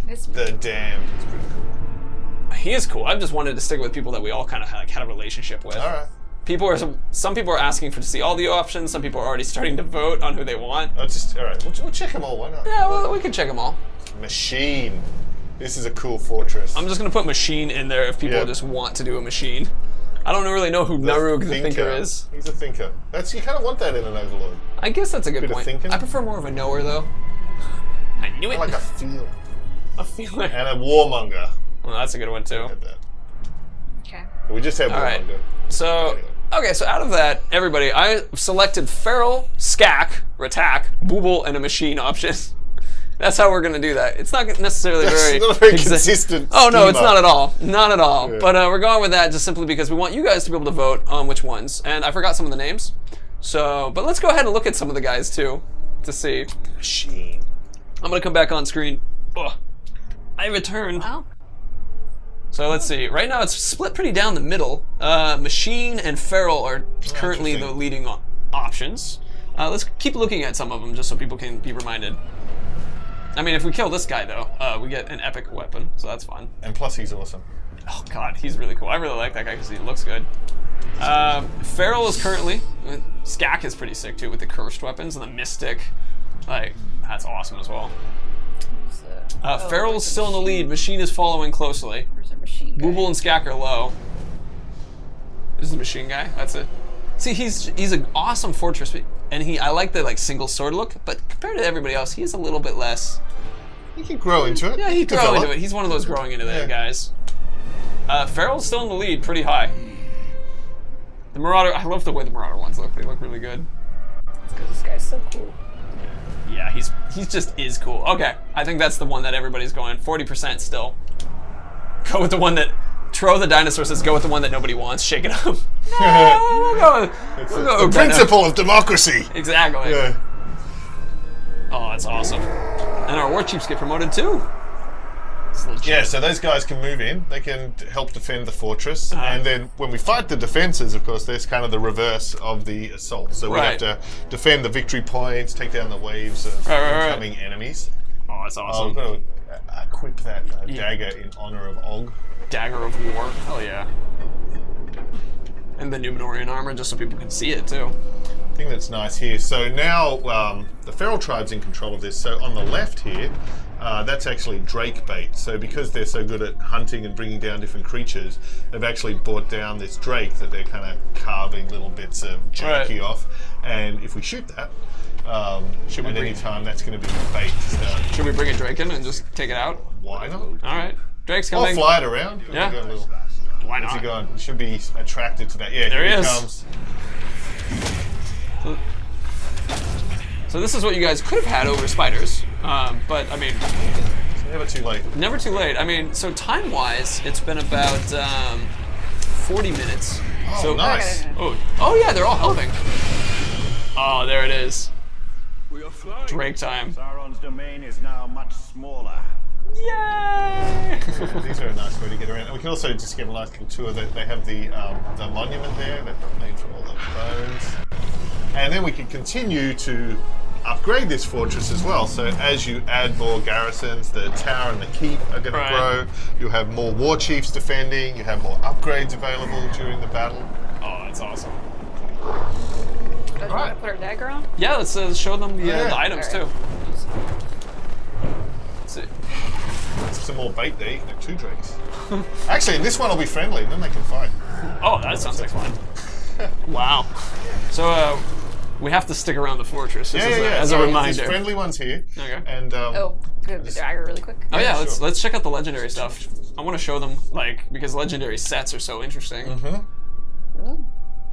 It's, The Damned is pretty cool. he is cool. I just wanted to stick with people that we all kind of like had a relationship with. All right. Some people are asking to see all the options. Some people are already starting to vote on who they want. All right. We'll check them all. Why not? Yeah, well, we can check them all. Machine. This is a cool fortress. I'm just gonna put machine in there if people Yeah. just want to do a machine. I don't really know who Narug the Thinker is. He's a thinker. You kind of want that in an Overlord. I guess that's a good Bit of point. thinking. I prefer more of a knower though. I knew it. I like a feel. a feeler. And a warmonger. Well, that's a good one too. Had that. okay. We just had All right. warmonger. So, Anyway. okay, so out of that, everybody, I selected Feral, Skak, Ratak, Booble, and a machine option. That's how we're going to do that. It's not necessarily very... It's not a very consistent Oh, no, it's schema. not at all. Not at all. Yeah. But we're going with that just simply because we want you guys to be able to vote on which ones. And I forgot some of the names. So, but let's go ahead and look at some of the guys, too. to see. Machine. I'm gonna come back on screen. Oh, I returned. Wow. So let's see. Right now it's split pretty down the middle. Machine and Feral are currently the leading options. Let's keep looking at some of them just so people can be reminded. I mean, if we kill this guy though, we get an epic weapon, so that's fun. And plus he's awesome. Oh god, he's really cool. I really like that guy because he looks good. Feral is currently... Skak is pretty sick too with the cursed weapons and the mystic. Like, that's awesome as well. Feral is still in the lead. Machine is following closely. Where's the machine guy? Booble and Skak are low. This is the machine guy. That's it. See, he's an awesome fortress, and I like the like single sword look. But compared to everybody else, he's a little bit less. He can grow into it. Yeah, he can grow into it. He's one of those growing into it guys. Feral's still in the lead, pretty high. The Marauder. I love the way the Marauder ones look. They look really good. It's because this guy's so cool. Yeah, he's just is cool. Okay, I think that's the one that everybody's going. 40% still. Go with the one that Tro the dinosaur says. Go with the one that nobody wants. Shake it up. No, we'll go. It's the principle of democracy. Exactly. Yeah. Oh, that's awesome. And our Warchiefs get promoted too. Yeah, so those guys can move in. They can help defend the fortress, and then when we fight the defenses, of course, there's kind of the reverse of the assault. So we have to defend the victory points, take down the waves of incoming enemies. Oh, that's awesome. We've got to equip that dagger in honor of Og. Dagger of War. Hell yeah. And the Numenorian armor, just so people can see it too. I think that's nice here. So now the Feral tribe's in control of this. So on the left here, that's actually Drake bait. So because they're so good at hunting and bringing down different creatures, they've actually brought down this Drake that they're kind of carving little bits of jerky off. And if we shoot that, at any time, that's going to be bait to start. Should we bring a Drake in and just take it out? Why not? All right. Drake's coming. Or fly it around. Yeah. Why not? Where's he going? He should be attracted to that. Yeah, there here he is. Comes. So this is what you guys could have had over spiders, but I mean, It's never too late. Never too late. I mean, so time-wise, it's been about 40 minutes. Oh, so, nice. Oh yeah, they're all helping. Oh, there it is. We are flying. Drake time. Sauron's domain is now much smaller. Yay! These are a nice way to get around. And we can also just get a nice little tour. They have the monument there that made from all the bones. And then we can continue to upgrade this fortress as well. So as you add more garrisons, the tower and the keep are going to grow. You'll have more war chiefs defending. You have more upgrades available during the battle. Oh, that's awesome. Do you want to put our dagger on? Yeah, let's show them the items too. Let's see. Some more bait there. You can have 2 drakes. Actually, this one will be friendly. Then they can fight. Oh, that sounds like fun. Wow. So we have to stick around the fortress as a reminder. There's friendly ones here. Okay. And Good, the dagger really quick. Oh yeah, sure. let's check out the legendary stuff. I want to show them because legendary sets are so interesting.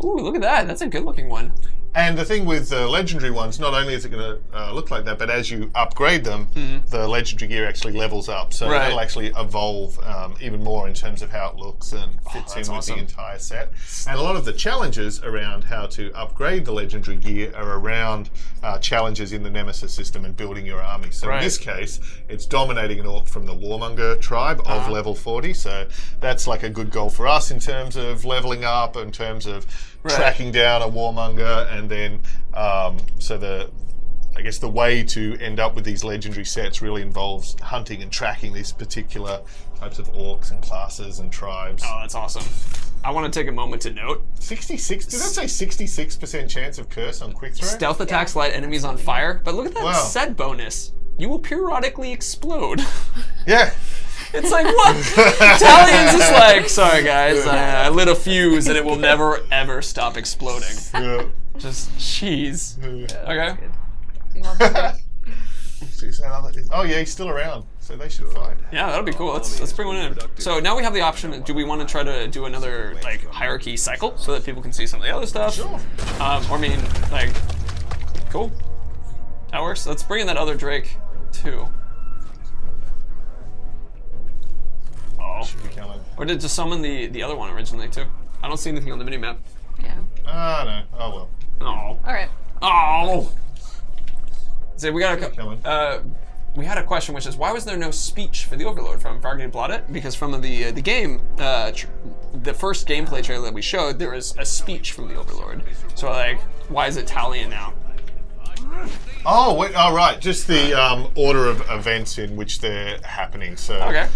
Ooh, look at that. That's a good looking one. And the thing with the legendary ones, not only is it going to look like that, but as you upgrade them, the legendary gear actually levels up. So it'll actually evolve even more in terms of how it looks and fits in with the entire set. And a lot of the challenges around how to upgrade the legendary gear are around challenges in the Nemesis system and building your army. So in this case, it's dominating an orc from the Warmonger tribe of level 40. So that's like a good goal for us in terms of leveling up, in terms of tracking down a warmonger, and then I guess the way to end up with these legendary sets really involves hunting and tracking these particular types of orcs and classes and tribes. Oh, that's awesome. I want to take a moment to note 66. Did that say 66% chance of curse on quick throw? Stealth attacks light enemies on fire, but look at that set bonus. You will periodically explode. Yeah. It's like, what? Italians is like, sorry guys, I lit a fuse and it will never ever stop exploding. Yeah. Just cheese. Okay. Oh yeah, he's still around, so they should fight. Yeah, that'll be cool. Let's bring one in. So now we have the option. Do we want to try to do another hierarchy cycle so that people can see some of the other stuff? Sure. Cool. That works. Let's bring in that other Drake too. Or did just summon the other one originally too? I don't see anything on the minimap. Yeah. Ah, no. Oh well. Oh. All right. Oh. So we got we had a question, which is why was there no speech for the Overlord from Fargate Blotted? Because from the game, the first gameplay trailer that we showed, there was a speech from the Overlord. So like, why is it Talion now? Oh, wait, oh, right. Just the order of events in which they're happening. So, Okay.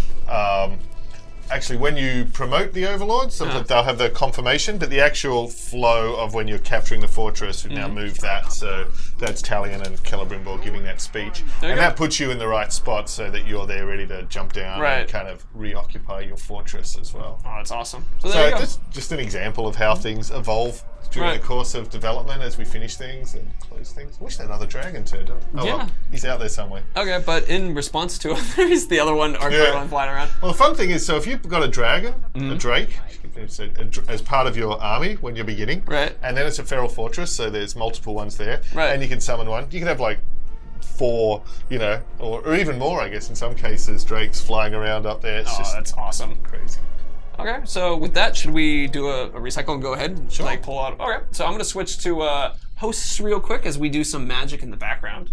Actually, when you promote the Overlord, sometimes they'll have the confirmation, but the actual flow of when you're capturing the fortress, we've now moved that. So that's Talion and Celebrimbor giving that speech. And that puts you in the right spot so that you're there ready to jump down and kind of reoccupy your fortress as well. Oh, that's awesome. So there you go. That's just an example of how things evolve during the course of development as we finish things and close things. I wish that other dragon turned up. Oh, well, he's out there somewhere. Okay, but in response to others, the other one are one flying around. Well, the fun thing is, so if you've got a dragon, a drake, as part of your army when you're beginning, and then it's a feral fortress, so there's multiple ones there, and you can summon one. You can have like 4, you know, or even more, I guess, in some cases, drakes flying around up there. It's just that's awesome. Crazy. Okay, so with that, should we do a recycle and go ahead and like pull out? Okay, so I'm gonna switch to hosts real quick as we do some magic in the background.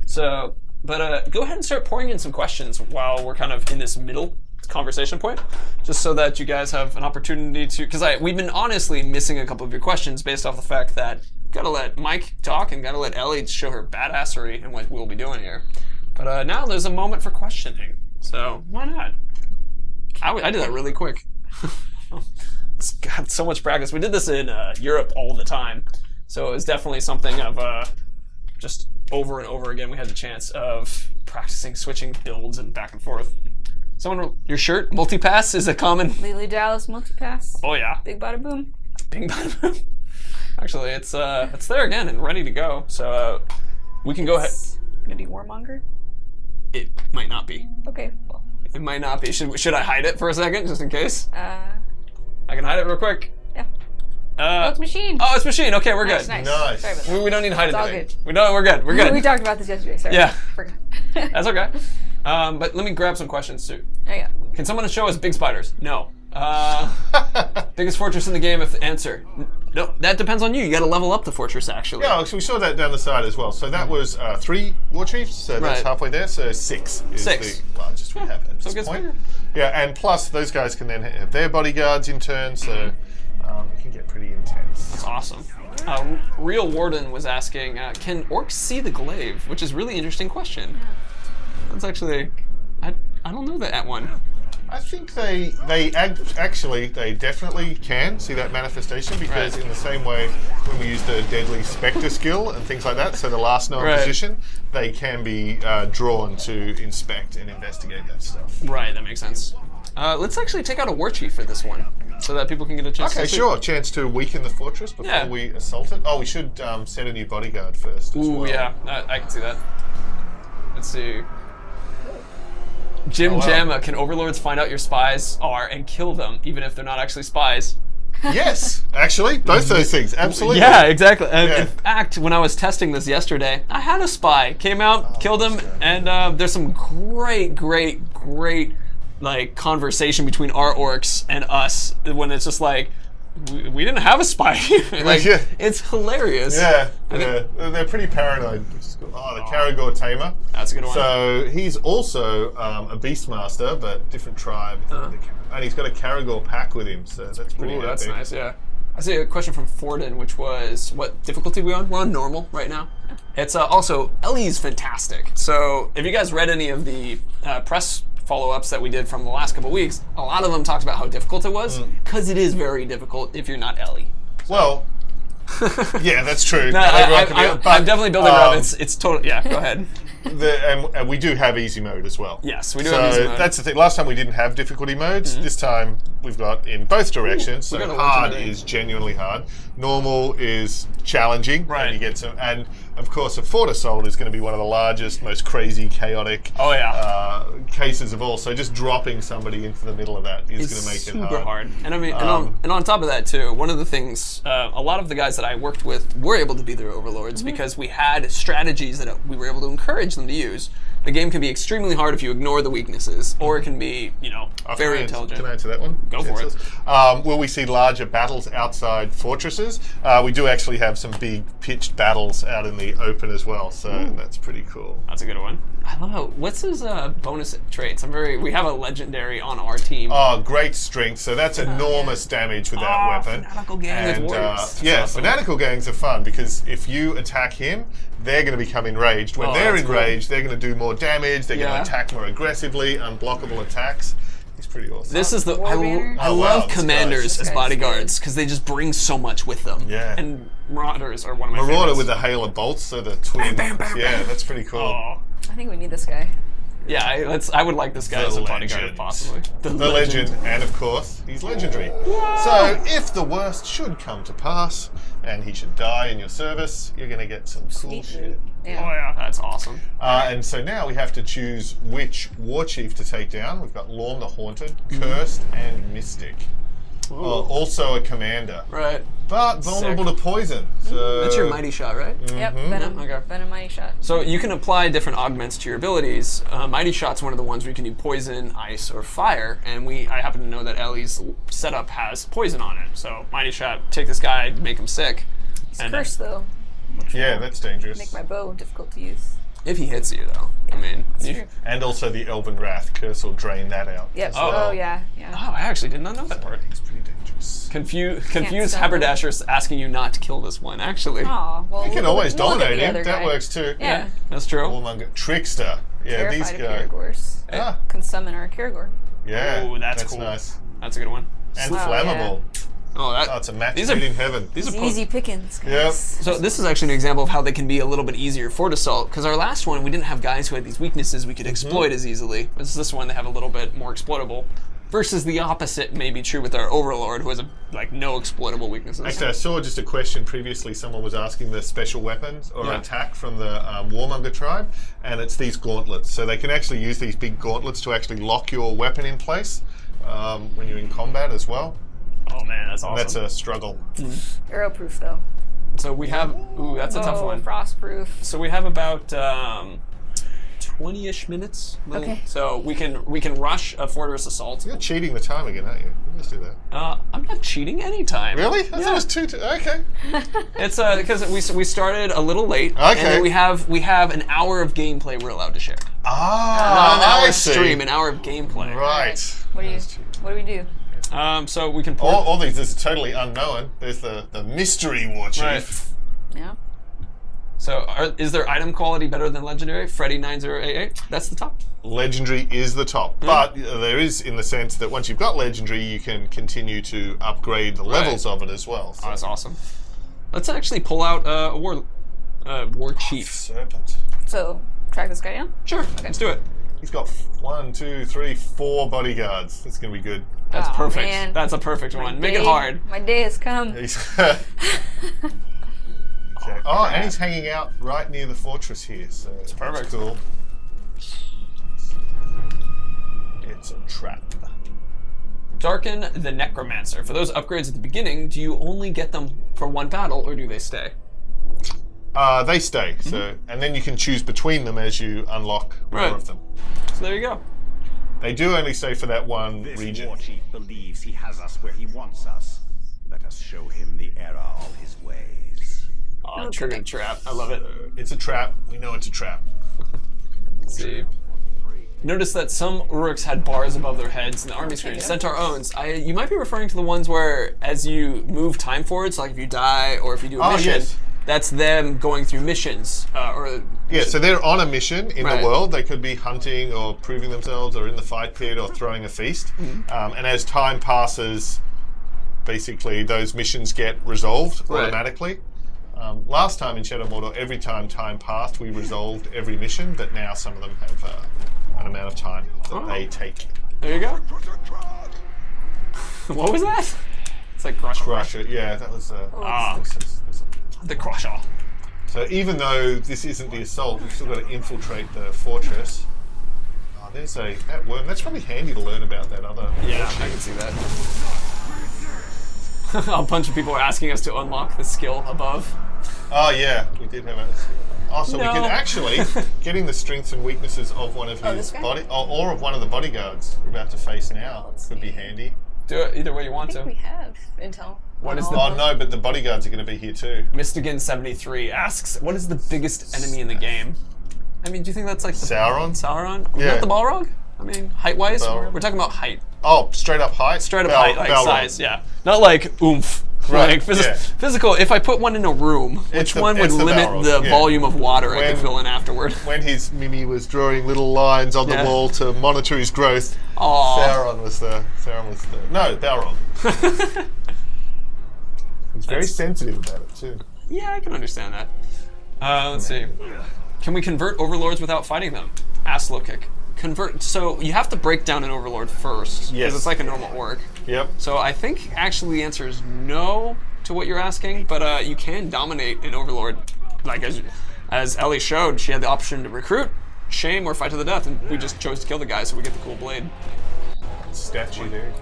So, but go ahead and start pouring in some questions while we're kind of in this middle conversation point, just so that you guys have an opportunity to, because we've been honestly missing a couple of your questions based off the fact that gotta let Mike talk and gotta let Ellie show her badassery and what we'll be doing here. But now there's a moment for questioning, so why not? I did that really quick. It's got so much practice. We did this in Europe all the time, so it was definitely something of just over and over again. We had the chance of practicing switching builds and back and forth. Someone, your shirt, multipass is a common. Lily Dallas multipass. Oh yeah. Big bada boom. Big bada boom. Actually, it's there again and ready to go. So we can go ahead. Gonna be Warmonger? It might not be. Okay. Well. It might not be. Should I hide it for a second, just in case? I can hide it real quick. Yeah. Oh, it's machine. Oh, it's machine. Okay, we're good. Nice. Nice. Sorry about We don't need to hide It's all anything. good. We're good. We're good. We talked about this yesterday. Sorry. Yeah. Forgot. That's okay. But let me grab some questions too. Oh, yeah. Can someone show us big spiders? No. Biggest fortress in the game? If the answer, no, that depends on you. You got to level up the fortress actually. Yeah, so we saw that down the side as well. So that was 3 Warchiefs, so that's halfway there. So 6 is the largest we have at this point. Yeah, and plus those guys can then have their bodyguards in turn, so it can get pretty intense. That's awesome. Real Warden was asking, can orcs see the glaive? Which is a really interesting question. That's actually, I don't know that one. I think they definitely can see that manifestation because in the same way when we use the deadly spectre skill and things like that, so the last known position, they can be drawn to inspect and investigate that stuff. Right, that makes sense. Let's actually take out a Warchief for this one so that people can get a chance to see. Sure. Chance to weaken the fortress before we assault it. Oh, we should set a new bodyguard first as well. Yeah, I can see that. Let's see. Jim Jamma, can overlords find out your spies are and kill them, even if they're not actually spies? Yes, actually, both those things, absolutely. Yeah, exactly. In fact, when I was testing this yesterday, I had a spy. Came out, killed him, and there's some great like conversation between our orcs and us when it's just like, we didn't have a spy. Like, it's hilarious. Yeah, they're pretty paranoid. Oh, the Karagor Tamer. That's a good one. So he's also a Beastmaster, but different tribe. And he's got a Karagor pack with him, so that's pretty epic. That's nice, yeah. I see a question from Forden, which was, what difficulty are we on? We're on normal right now. It's also, Ellie's fantastic. So if you guys read any of the press follow-ups that we did from the last couple weeks, a lot of them talked about how difficult it was, because it is very difficult if you're not Ellie. So. Well, yeah, that's true. No, I'm definitely building it up. It's total. Yeah, go ahead. And we do have easy mode as well. Yes, we do have easy mode. So that's the thing. Last time we didn't have difficulty modes. This time we've got in both directions. So hard is genuinely hard. Normal is challenging. Right. And you get some. And of course, a Fort Assault is going to be one of the largest, most crazy, chaotic cases of all. So just dropping somebody into the middle of that is going to make it super hard. And I mean, and on top of that too, one of the things, a lot of the guys that I worked with were able to be their overlords because we had strategies that we were able to encourage them to use. The game can be extremely hard if you ignore the weaknesses, or it can be, very intelligent. Can I answer that one? Go for it. Will we see larger battles outside fortresses? We do actually have some big pitched battles out in the open as well, so that's pretty cool. That's a good one. I love how, what's his bonus traits? We have a legendary on our team. Oh, great strength. So that's enormous damage with that weapon. Fanatical gang with warriors. Yeah, That's awesome. fanatical gangs are fun because if you attack him, they're going to become enraged. When they're that's cool. enraged, they're going to do more damage. They're going Yeah. to attack more aggressively, unblockable attacks. He's pretty awesome. This is the Warbanner. I Oh, wow, love this commanders This as guy's bodyguards because they just bring so much with them. Yeah. And marauders are one of my Marauder favorites. with the hail of bolts, so the twin. Yeah, that's pretty cool. Oh. I think we need this guy. Yeah, I would like this guy as a bodyguard if legend. possibly. The legend, and of course, he's legendary. So, if the worst should come to pass, and he should die in your service, you're going to get some cool shit. Oh yeah, that's awesome. And so now we have to choose which Warchief to take down. We've got Lorn the Haunted, Cursed, and Mystic. Also a commander, Right. but vulnerable to poison. So That's your mighty shot, right? Yep, Venom. Okay. Venom Mighty Shot. So you can apply different augments to your abilities. Mighty Shot's one of the ones where you can do poison, ice, or fire. And I happen to know that Ellie's setup has poison on it. So Mighty Shot, take this guy, make him sick. It's And cursed though. Yeah, that's dangerous. Make my bow difficult to use. if he hits you, though, I mean, True. And also the Elven Wrath curse will drain that out. Yep. as well. Oh yeah. Oh, I actually did not know that part. He's pretty dangerous. Confused stop haberdasher's asking you not to kill this one, actually. Aw, well, You can we'll always look at dominate the him. other That guy. works too. Yeah. That's true. Warmonger. Trickster. Yeah, these Terrified of guys. Kirigors. Ah, Can summon our Kirigor. yeah. Oh, that's cool. nice. That's a good one. And Oh, flammable. Oh, Oh, it's a match These made are in heaven. these are It's po- easy pickings, guys. Yep. So this is actually an example of how they can be a little bit easier for assault, because our last one, we didn't have guys who had these weaknesses we could exploit as easily. This one, they have a little bit more exploitable. Versus the opposite may be true with our Overlord, who has no exploitable weaknesses. Actually, I saw just a question previously. Someone was asking the special weapons or attack from the Warmonger tribe, and it's these gauntlets. So they can actually use these big gauntlets to actually lock your weapon in place when you're in combat as well. Oh man, that's awesome. And that's a struggle. Arrow proof though. So we have, ooh, that's a tough one. Frost proof. So we have about 20-ish minutes. Okay. So we can rush a fortress assault. You're cheating the time again, aren't you? Let's do that. I'm not cheating anytime. Really? I thought it was two. Okay. It's because we started a little late. Okay. And then we have an hour of gameplay we're allowed to share. Ah, Not an hour I see. stream, an hour of gameplay. Right. What do we do? So we can pour. All these is totally unknown. There's the mystery Warchief. Right. Yeah. So is there item quality better than legendary? Freddy 9088. That's the top. Legendary is the top, but there is in the sense that once you've got legendary, you can continue to upgrade the levels of it as well. So. Oh, that's awesome. Let's actually pull out a war chief. Serpent. So track this guy down. Sure. Let's do it. He's got 1, 2, 3, 4 bodyguards. That's gonna be good. That's Aw, perfect. man. That's a perfect one. Make it hard. My day has come. Okay. Oh, and he's hanging out right near the fortress here, so it's perfect. Cool. It's a trap. Darken the Necromancer. For those upgrades at the beginning, do you only get them for one battle, or do they stay? They stay, so and then you can choose between them as you unlock more Right. of them. So there you go. They do only stay for that one This region. Warchief believes he has us where he wants us. Let us show him the error of his ways. Oh, triggered trap. I love it. It's a trap. We know it's a trap. Let's see. Notice that some Uruks had bars above their heads in the army screen. Centaur owns. You might be referring to the ones where, as you move time forward, so like if you die or if you do a mission, yes. that's them going through missions. Yeah, so they're on a mission in Right. the world. They could be hunting or proving themselves or in the fight pit or throwing a feast. And as time passes, basically those missions get resolved Right. automatically. Last time in Shadow of Mordor, every time passed, we resolved every mission, but now some of them have an amount of time that they take. There you go. What was that? It's like crush. Crush it, yeah, that was The crusher. So even though this isn't the assault, we've still got to infiltrate the fortress. Oh, there's that worm. That's probably handy to learn about that other. Yeah, I can see that. A bunch of people are asking us to unlock the skill above. Oh yeah, we did have a. Oh, so we No. can actually getting the strengths and weaknesses of one of his this guy? body, or of one of the bodyguards we're about to face now. Let's Could be see. handy. Do it either way you want I think we to. have intel. What on is all the- of Oh them. no, but the bodyguards are going to be here too. Mystigan73 asks, what is the biggest enemy in the game? I mean, do you think that's like the Sauron? Sauron? Yeah. Not the Balrog? I mean, height-wise? Balrog. We're talking about height. Oh, straight up height. Straight up height, like Balrog. size, yeah. Not like oomph. Right, Like yeah. physical, if I put one in a room, which the- one would it's the limit Balrog, the yeah. volume of water I could When- fill in afterward? When his Mimi was drawing little lines on Yeah. the wall to monitor his growth, Aww. Sauron was the no Balrog. He's very That's- sensitive about it too. Yeah, I can understand that. Let's see. Can we convert overlords without fighting them? Ask Low Kick. Convert. So you have to break down an overlord first. Yes. Because it's like a normal orc. Yep. So I think actually the answer is no to what you're asking, but you can dominate an overlord. Like as Ellie showed, she had the option to recruit, shame, or fight to the death, and we just chose to kill the guy, so we get the cool blade. Statue there.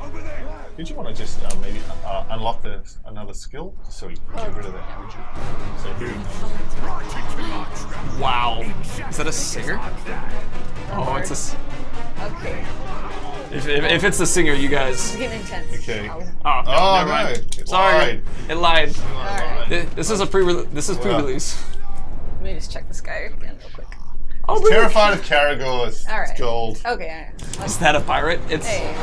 Did you want to just maybe unlock another skill so we get rid of that widget? So here we go. Wow. Is that a singer? Oh, it's a. Okay. If it's a singer, you guys. It's getting intense. Okay. Oh. Oh, no, Oh, never mind. no. It Sorry, lied. it lied. Alright. This is a pre. This is pre-release. Let me just check this guy again real quick. Oh, really? Terrified of Caragors. Alright. It's gold. Okay, alright. Is that a pirate? It's Hey.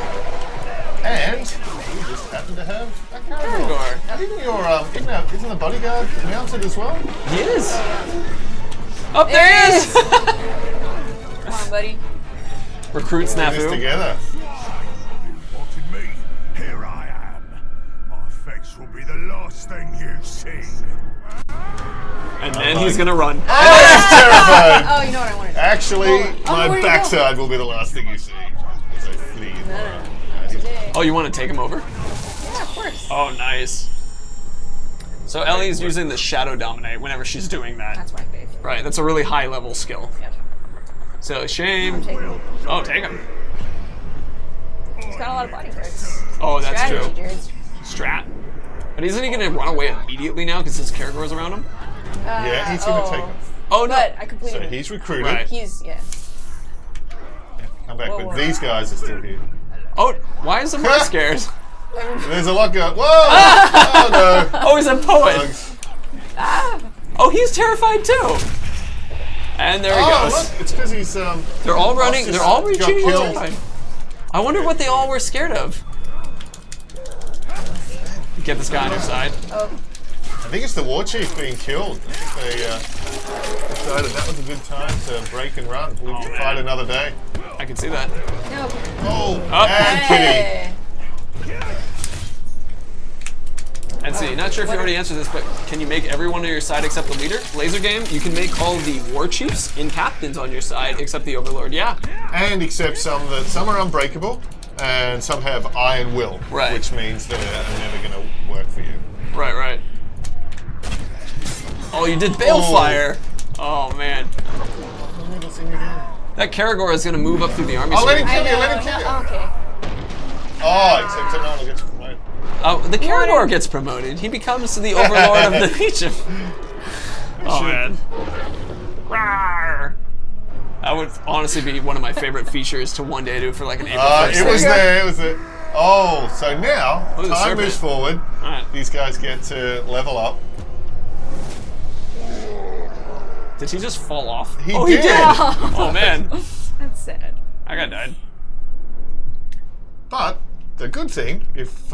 And we just happen to have a Caragor. Caragor. Isn't your isn't the bodyguard mounted as well? He is. Oh, there he is. Come on, buddy. Recruit Put this snafu. together. Wanted me? Here I am. My face will be the last thing you see. And then he's gonna run. Terrified. Oh, you know what I wanted. Actually, Oh, my where'd he go? backside will be the last thing you see. So flee. Today. Oh, you want to take him over? Yeah, of course. Oh, nice. So Ellie's using the Shadow Dominate whenever she's doing that. That's my favorite. Right, that's a really high level skill. Yep. So shame. Take him. Oh, take him. He's got a lot of bodyguards. Oh, that's Strategy, true. Jared. Strat. But isn't he gonna run away immediately now because his Caragor's around him? Yeah, he's going to take. Oh no. But I completed So it. he's recruited. Right. He's, yeah. Come back, Whoa, but whoa. these guys are still here. Oh, why is the more scared? There's a lot going. Whoa! Oh no! Oh, he's a poet. Bugs. Oh, he's terrified too. And there he Oh, goes. look! It's because he's They're all running. They're all got retreating. killed. Terrified. I wonder what they all were scared of. Get this guy on your side. Oh, I think it's the Warchief being killed. I think they decided that was a good time to break and run. We'll Oh, fight man. another day. Oh, I can see that. no. Oh, Up. and Kitty. Hey. And see, not sure if you already answered this, but can you make everyone on your side except the leader? Laser game, you can make all the war chiefs and captains on your side except the overlord. Yeah. And except some are unbreakable, and some have iron will, Right. which means they're never going to work for you. Right, right. Oh, you did Balefire. Oh man. That Caragor is gonna move up through the army. Oh, let soon. him kill I you! know, Let him kill you! no, okay. Oh, except no one gets promoted. Oh, the Caragor gets promoted. He becomes the overlord of the region. Oh man. Rawr. That would honestly be one of my favorite features to one day do for like an April 1st. It was thing. there. It was there. Oh, so now Oh, the time serpent. moves forward. Alright. These guys get to level up. Did he just fall off? He oh, did. he did. Oh man. That's sad. I got died. But the good thing, if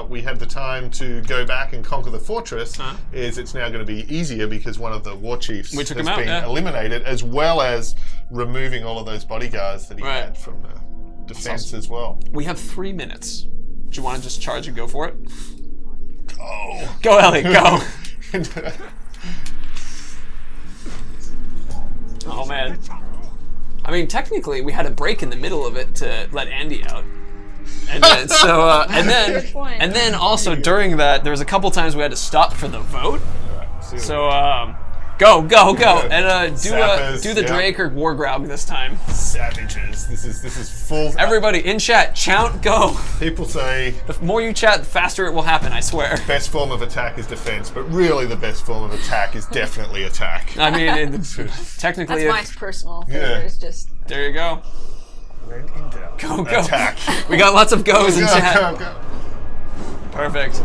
we had the time to go back and conquer the fortress, is it's now going to be easier because one of the war chiefs We has took him out, been yeah. eliminated, as well as removing all of those bodyguards that he Right. had from the defense as well. We have 3 minutes. Do you want to just charge and go for it? Oh. Go, Ellie, go. Oh man. I mean, technically, we had a break in the middle of it to let Andy out, and then Good point. and then also during that, there was a couple times we had to stop for the vote. So Go, go, go. Yeah. And Sappers, do the yeah. Drake or Wargrog this time. Savages. This is full. Everybody in chat, chant, go. People say The more you chat, the faster it will happen, I swear. best form of attack is defense, but really the best form of attack is definitely attack. I mean, technically, That's my personal favorite. Yeah. Is just there you go. When in doubt, Go, go. attack. We got lots of goes in Go, chat. go, go. Perfect.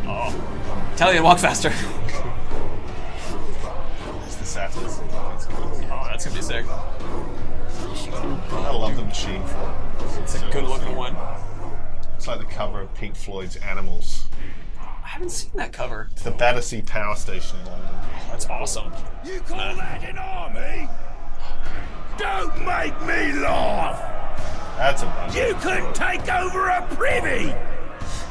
Oh. Italian, walk faster. It's the sappers. Oh, that's gonna be sick. I love the machine form. It's a good looking one. It's like the cover of Pink Floyd's Animals. I haven't seen that cover. It's the Battersea Power Station in London. That's awesome. You call that an army? Don't make me laugh! That's a bug. You could take over a privy!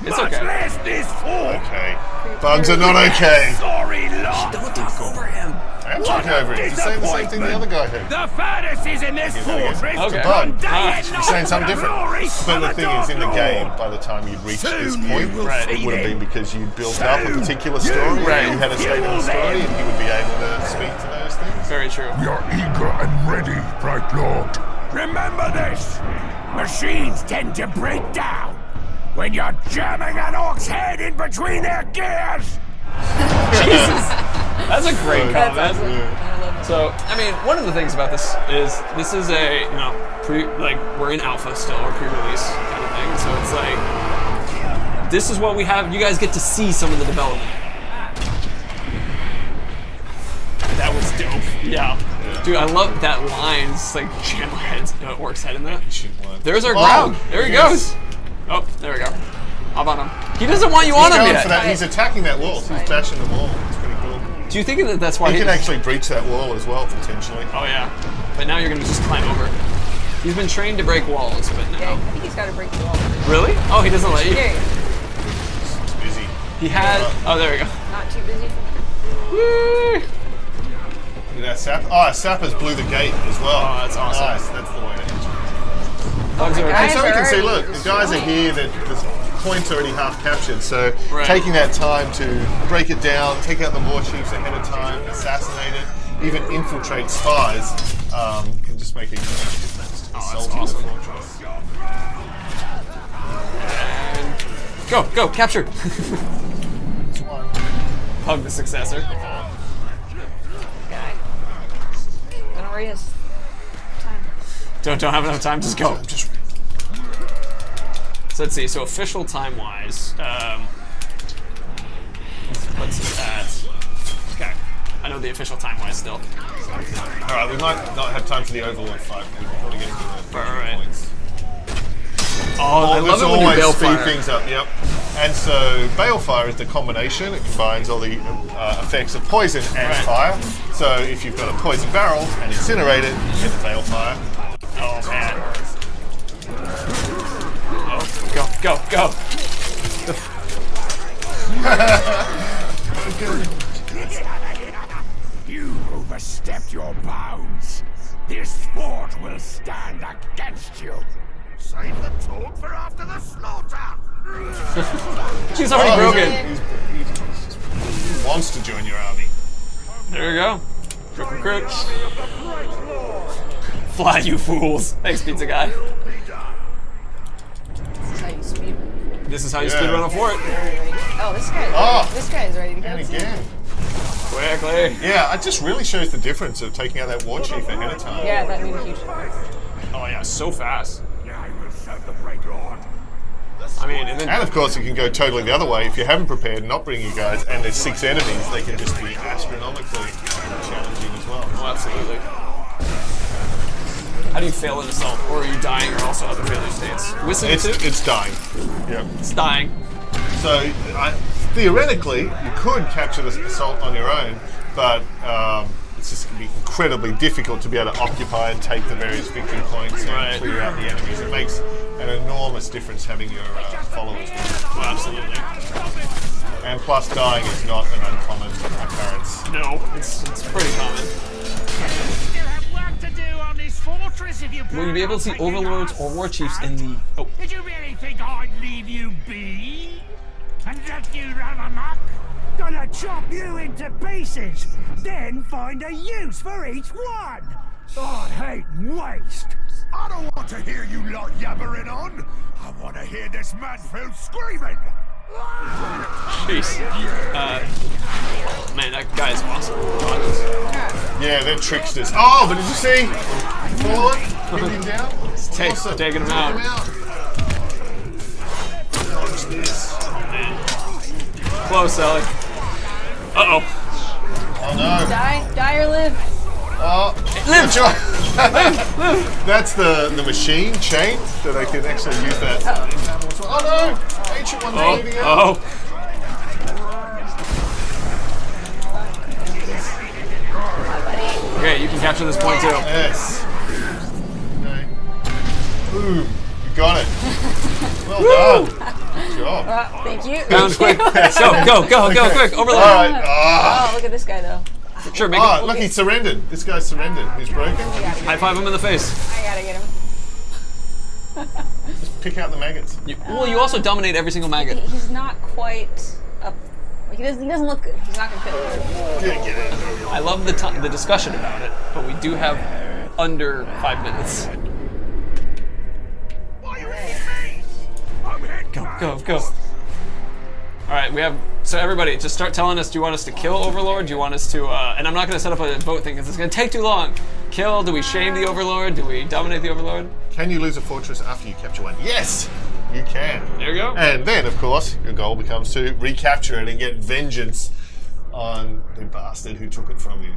It's much okay. less this fort! Okay. Bugs are not okay. Sorry, lot! Don't talk over him. I'm talking over it. He's saying the same thing the other guy had. The fantasies in this fortress Okay. run day Ah, and He's night saying for something the different. glory But of the the thing is, in the Dark game, Lord. by the time you'd reached this Soon point, you will Right. it would have see been them. because you'd built up a particular story, Right. and you had a statement of story, and he would be able to speak to those things. Very true. We are eager and ready, Bright Lord. Remember this. Machines tend to break down when you're jamming an orc's head in between their gears. Jesus. That's a great that's comment. awesome. I love it. So, I mean, one of the things about this is a, you know, we're in alpha still, or pre-release kind of thing. So it's like, this is what we have. You guys get to see some of the development. That was dope. Yeah. Dude, I love that line. It's like jam my head, orc's head in that. There's our ground. There he yes. goes. Oh, there we go. Hop on him. He doesn't want you on him Going yet. for that. He's attacking that wall. He's bashing the wall. It's pretty cool. Do you think that that's why He can actually breach that wall as well, potentially. Oh yeah, but now you're gonna just climb over. He's been trained to break walls, but Yeah, I now. think he's got to break the wall. Really? Oh, he doesn't let you. There you go. He's busy. He had. Oh, there we go. Not too busy. Woo! Look at that sap. Oh, sappers blew the gate as well. Oh, that's awesome. Nice. That's the way to enter. Bugs are- And so we Guys can are see, already look, the guys are here, the point's already half captured, so Right. taking that time to break it down, take out the warchiefs ahead of time, assassinate it, even infiltrate spies, can just make a huge difference to assaulting awesome. the fortress. And go, go, capture. That's one. Hug the successor. Guy. Don't worry, his time. Don't have enough time. Just go. Just So let's see. So official time wise, what's that? Okay, I know the official time wise still. Alright, we might not have time for the Overlord fight. We can probably get to the Alright. points. Oh, I love Let's it when you always speed balefire. things up, yep. And so Balefire is the combination. It combines all the effects of poison and Right. fire. So if you've got a poison barrel and incinerate it, you get the Balefire. Oh man. Oh, go, go, go. You overstepped your bounds. This fort will stand against you. Save the talk for after the slaughter. She's already Oh, broken. he wants to join your army. There you go. Recruit. Fly, you fools. Thanks, pizza guy. This is how you speed. This is how you Yeah. speed run a fort. Oh, this guy. Oh. This guy is ready to go. And again. Quickly. Yeah, it just really shows the difference of taking out that Warchief ahead of time. Yeah, that made a huge difference. Oh yeah, so fast. I will serve the Bright Lord. I mean, and then And of course, it can go totally the other way. If you haven't prepared, not bring you guys, and there's 6 enemies, they can just be astronomically challenging as well. oh, absolutely. How do you fail an assault, or are you dying, or also other failure states? Whistling too? It's dying. Yep. It's dying. So theoretically, you could capture this assault on your own, but it's just going to be incredibly difficult to be able to occupy and take the various victory points and Right. clear out the enemies. It makes an enormous difference having your followers with you. Well, absolutely. And plus, dying is not an uncommon occurrence. No, it's pretty common. You have work to do on this fortress if you Will you be able to see overlords or warchiefs in the? Oh, Did you really think I'd leave you be? And let you run amok? Gonna chop you into pieces, then find a use for each one. I hate waste. I don't want to hear you lot yabbering on. I want to hear this Mansfield screaming. Jeez. Man, that guy's awesome. Yeah, they're tricksters. Oh, but did you see? Follow it? Hit him down? Awesome. Taking him out. Watch this. Close, Ellie. Uh-oh. Oh no. Die or live. Oh, live. That's the machine chain, so they can actually use that. Oh no! Ancient one leading out. Oh. Okay, you can capture this point too. Yes. Okay. Boom. You got it. Well done. Good job. Thank you. Down quick. Go, quick. Overlord. All right. Oh, look at this guy though. Sure, make Oh, him. look, he surrendered. This guy's surrendered. He's broken. High five him in the face. I gotta get him. Just pick out the maggots. Well, you also dominate every single maggot. He's not quite up. Like he doesn't look good. He's not gonna fit. Get it. I love the discussion about it, but we do have under 5 minutes. Go. All right, we have. So everybody, just start telling us. Do you want us to kill Overlord? Do you want us to? And I'm not going to set up a vote thing because it's going to take too long. Kill? Do we shame the Overlord? Do we dominate the Overlord? Can you lose a fortress after you capture one? Yes, you can. There you go. And then, of course, your goal becomes to recapture it and get vengeance on the bastard who took it from you.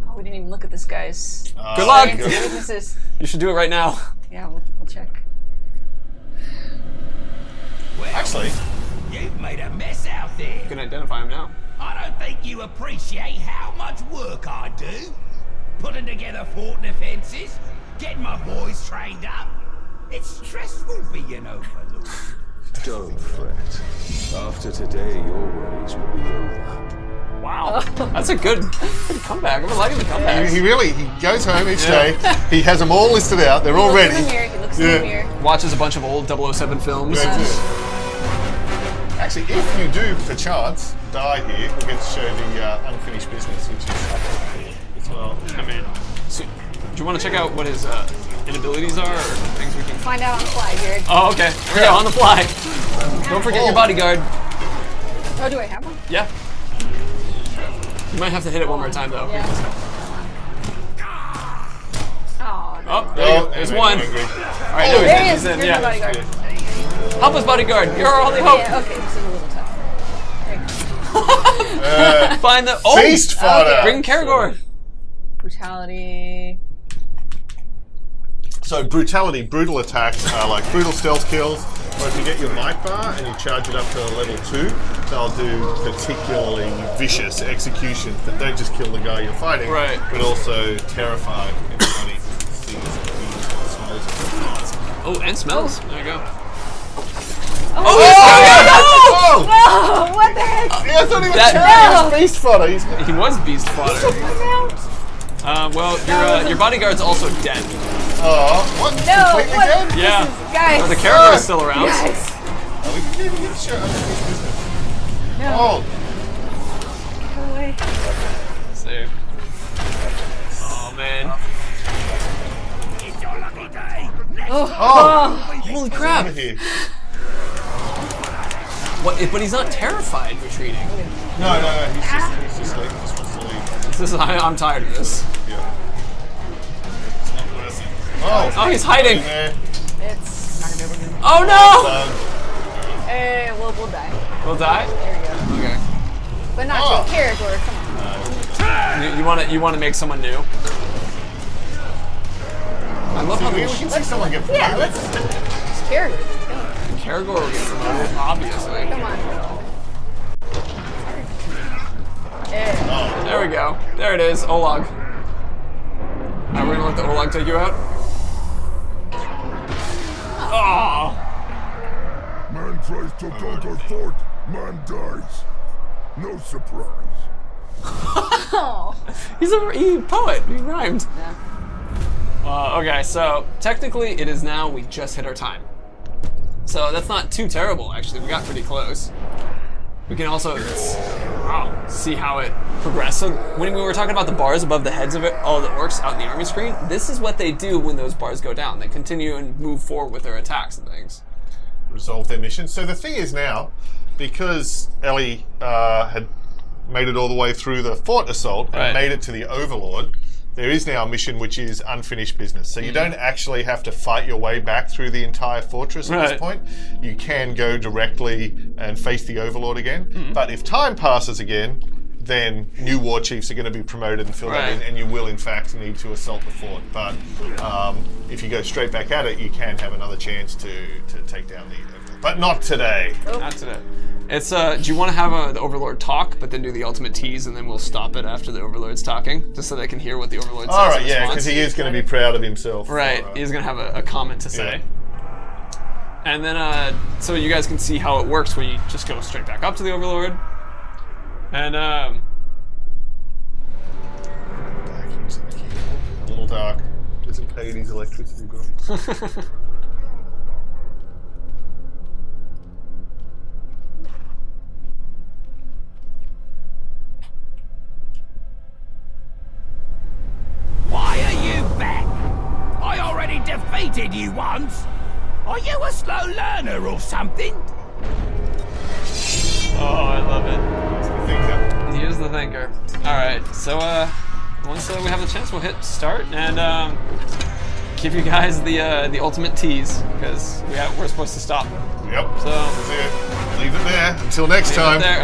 Oh, we didn't even look at this guy's Good luck. weaknesses. You should do it right now. Yeah, we'll check. Well, Actually, you've made a mess out there. You can identify him now. I don't think you appreciate how much work I do. Putting together fort defenses, getting my boys trained up. It's stressful being Overlord. Don't fret. After today, your worries will be over. Wow, that's a good comeback. I'm liking the comeback. he goes home each day. He has them all listed out. They're all ready. He looks in the mirror. Watches a bunch of old 007 films. Actually, if you do, perchance, die here, we'll get to show the unfinished business, which is cool as well. I mean, so, do you want to check out what his inabilities are, or things we can Find out on the fly, Jared. Oh, okay. Here we go, on the fly. Don't forget your bodyguard. Oh, do I have one? Yeah. You might have to hit it one more time, though. Yeah. Oh, no. Oh, there you go. There's one. Angry. All right, no, There he is. he's in. Here's my bodyguard. Help us, bodyguard. You're our only hope. Yeah, okay, this is a little tough. Find the Beast fodder. Bring Karagor. Brutality. So brutality, brutal attacks are like brutal stealth kills, or if you get your might bar and you charge it up to level 2, they'll do particularly vicious executions that don't just kill the guy you're fighting, Right. but also terrify everybody who sees and smells it. Oh, and smells. There you go. Oh! Oh, what the heck? Yeah, I thought he was That- carrying his beast fodder. He's He was beast fodder. Well, your bodyguard's also dead. oh, what? No, Completely what? dead? Yeah. Guys. Or the Karagor is still around. Guys. Oh, we didn't even get to show unfinished business. No. Oh, Go away. Save. Oh man. It's your lucky day. oh, Holy crap! over here. What? But he's not terrified retreating. No, he's just like, he just wants to leave. This is. I'm tired of this. Yeah. It's not worth it. Oh, Oh, he's hiding. in there. It's. Oh no! Hey, we'll die. We'll die. There we go. Okay. But not Oh. to Karagor, come on. You want to make someone new? I love how We can see someone get promoted. Yeah, let's. It's Karagor. Karagor will get promoted, obviously. Come on. Yeah. There we go. There it is. Olag. Alright, we're gonna let the Olag take you out. Oh. Man tries to conquer fort, man dies. No surprise. Oh. He's a poet. He rhymed. Okay, so technically it is now. We just hit our time. So that's not too terrible, actually. We got pretty close. We can also see how it progressed. So when we were talking about the bars above the heads of all the orcs out in the army screen, this is what they do when those bars go down. They continue and move forward with their attacks and things. Resolve their mission. So the thing is now, because Ellie had made it all the way through the fort assault and made it to the Overlord, there is now a mission which is unfinished business. So you don't actually have to fight your way back through the entire fortress at this point. You can go directly and face the Overlord again. But if time passes again, then new war chiefs are going to be promoted and filled in, and you will in fact need to assault the fort. But if you go straight back at it, you can have another chance to take down the Overlord. But not today. Not today. It's do you want to have the Overlord talk, but then do the ultimate tease, and then we'll stop it after the Overlord's talking, just so they can hear what the Overlord says. All right, yeah, because he is going to be proud of himself. Right, he's going to have a comment to say. And then, so you guys can see how it works when you just go straight back up to the Overlord. And, Back into the keyboard. A little dark. Doesn't pay his electricity bill. Why are you back? I already defeated you once. Are you a slow learner or something? oh, I love it. Thinker. Use the thinker. All right, so once we have the chance, we'll hit start and give you guys the ultimate tease, because we're supposed to stop. Yep. So That's it. Leave it there. Until next time. There.